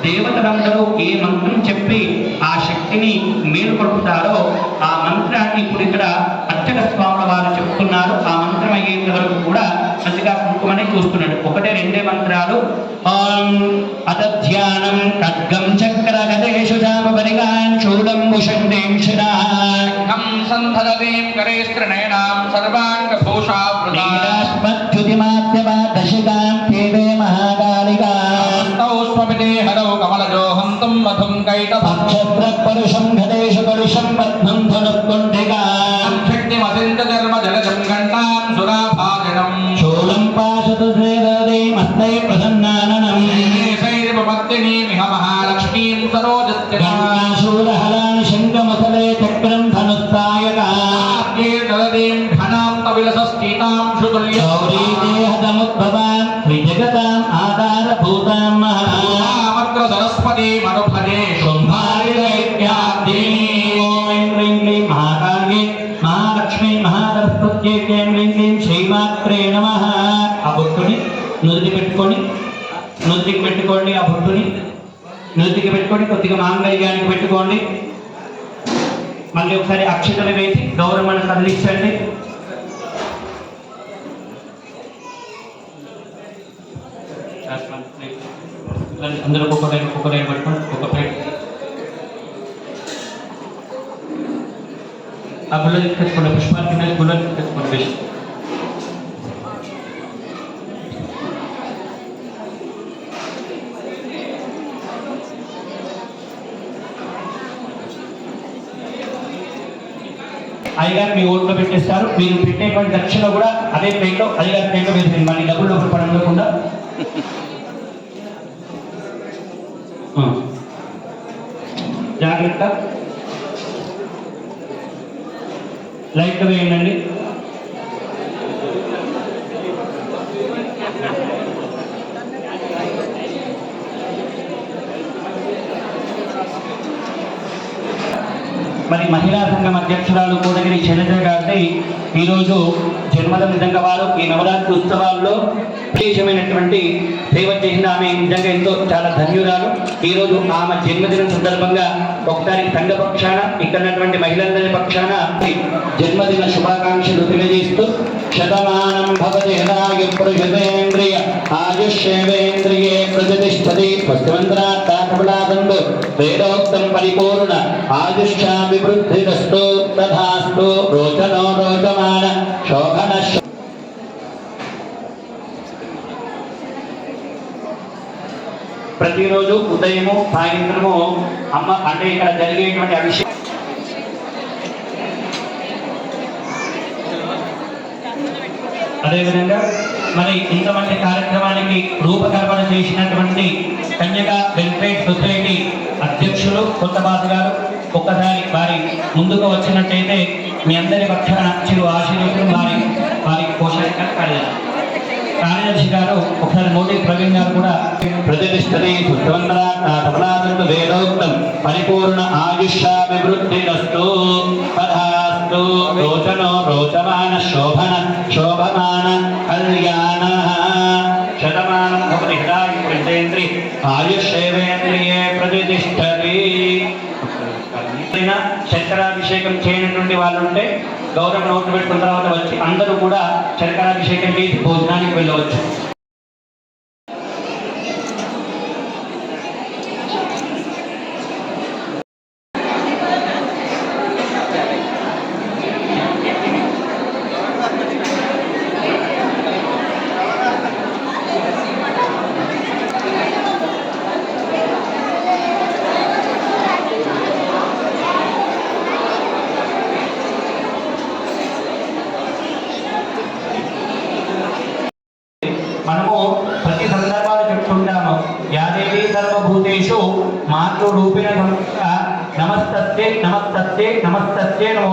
దేవతలందరూ ఏ మంత్రం చెప్పి ఆ శక్తిని మేలుకొల్పుతారో ఆ మంత్రాన్ని ఇప్పుడు ఇక్కడ అర్చక స్వాముల వారు చెప్తున్నారు. ఆ మంత్రం అయ్యేంత వరకు కూడా మంచిగా కుంకుమనే చూస్తున్నాడు. 1-2 మంత్రాలు. అదధ్యానం ఖడ్గం చక్ర గదేషు జామ పరిగాన్ చూడం భుషండేం శిరాం సంధరదీం కరేస్త్రణేనాం సర్వాంగభూషావృతాం దశికాం కేదే మహాకాళికా స్వపితే హరౌ కమలజో హంతం మధుం కైటభం పరుషం ఘటేషు కలుషం పద్మం ధనుకుంఠికా శక్తిమసించ ధర్మ జలజం ఘంటాం సురాభాజనం శూలం పాశతుశ్రేదే మస్తై ప్రసన్నాననం శైర్వమత్తినీమిహ మహాలక్ష్మీం సరోజస్యనాం శూలహలాని శంఖమసలే చక్రం ధనుస్తాయకాం ఘనాం తవిలసస్థితాం శుతుల్య గౌరీ దేహదముద్భవాన్ త్రిజగతాం ఆధారభూతాం మహామగ్ర సరస్వతి మనుభజే శుంభారి దైత్యాబ్ధిని ఓం ఐం హ్రీం క్లీం మహాకాళ్యే మహాలక్ష్మీ మహాసరస్వత్యై క్లీం హ్రీం క్లీం శ్రీమాత్రే నమః. ఆ బొట్టుని నుదికి పెట్టుకోండి ఆ బొట్టుని నుదికి పెట్టుకొని కొద్దిగా మాంగళ్యానికి పెట్టుకోండి. మళ్ళీ ఒకసారి అక్షతలు వేసి గౌరమ్మను కదిలించండి. అందరూ ఒక్కొక్క లైన్ పట్టుకొని ఒక్కొక్క ప్లేట్ ఆ గుళ్ళ తెచ్చుకోండి. పుష్పాలు కింద గుళ్ళ తెచ్చుకోండి. బెస్ట్ అయ్యగారు మీ ఓట్లో పెట్టేస్తారు. మీరు పెట్టేటువంటి దక్షిణ కూడా అదే ప్లేట్లో అయ్యగారి ప్లేట్లో వేసింది. మళ్ళీ డబ్బులు డబ్బులు పడకుండా జాగ్రత్త. లైట్ వేయండి. మరి మహిళా సంఘం అధ్యక్షురాలు కోటగిరి శైలజ గారి ఈరోజు జన్మదిన నిజంగా వారు ఈ నవరాత్రి ఉత్సవాల్లో విశేషమైనటువంటి సేవ చేసిన ఆమె నిజంగా ఎంతో చాలా ధన్యురాలు. ఈరోజు ఆమె జన్మదినం సందర్భంగా ఒకసారి సంఘ పక్షాన ఇక్కడ ఉన్నటువంటి మహిళలందరి పక్షాన జన్మదిన శుభాకాంక్షలు తెలియజేస్తూ శతమానం భవతి హృదయ పురుషేంద్రియ ఆయుష్యేంద్రియే ప్రతిష్టతి వస్తుమంత్రాత్తాకబలాబంధు వేదోక్తం పరిపూర్ణ ఆయుష్యాభివృద్ధిరస్తు తథాస్తు. రోచనో రోచమాన శోభన. ప్రతిరోజు ఉదయము సాయంత్రము అమ్మ అంటే ఇక్కడ జరిగేటువంటి అభిషేకం అదేవిధంగా మరి ఇంతమంది కార్యక్రమానికి రూపకల్పన చేసినటువంటి కన్యకా వెల్ఫేర్ సొసైటీ అధ్యక్షులు కొత్తబాసు గారు ఒక్కసారి వారి ముందుకు వచ్చినట్టయితే మీ అందరి పక్షాన చిరు ఆశీర్వచనం వారి పోషక కార్యదర్శి గారు ఒకసారి మోడీ ప్రవీణ్ గారు కూడా ప్రతిష్టతి సుమంత్రాత్మలాదంతు వేదోక్తం పరిపూర్ణ ఆయుష్యాభివృద్ధిరస్తు తథాస్తు. రోచనో రోచమాన శోభన శోభమాన కళ్యాణ శతమానం భవతి హృదయ పురుషేంద్రి ఆయుష్యేంద్రియే ప్రతిష్టతి. శర్కరాభిషేకం చేయనటువంటి వాళ్ళు ఉంటే గౌరవ నోటు పెట్టుకున్న తర్వాత వచ్చి అందరూ కూడా శర్కరాభిషేకం చేసి భోజనానికి వెళ్ళవచ్చు. మనము ప్రతి సందర్భాలు చెప్తుంటాము. యాదేవి సర్వభూతేషు మాతృరూపిణ నమస్తస్యే నమస్తస్యే నమస్తస్యే నమో.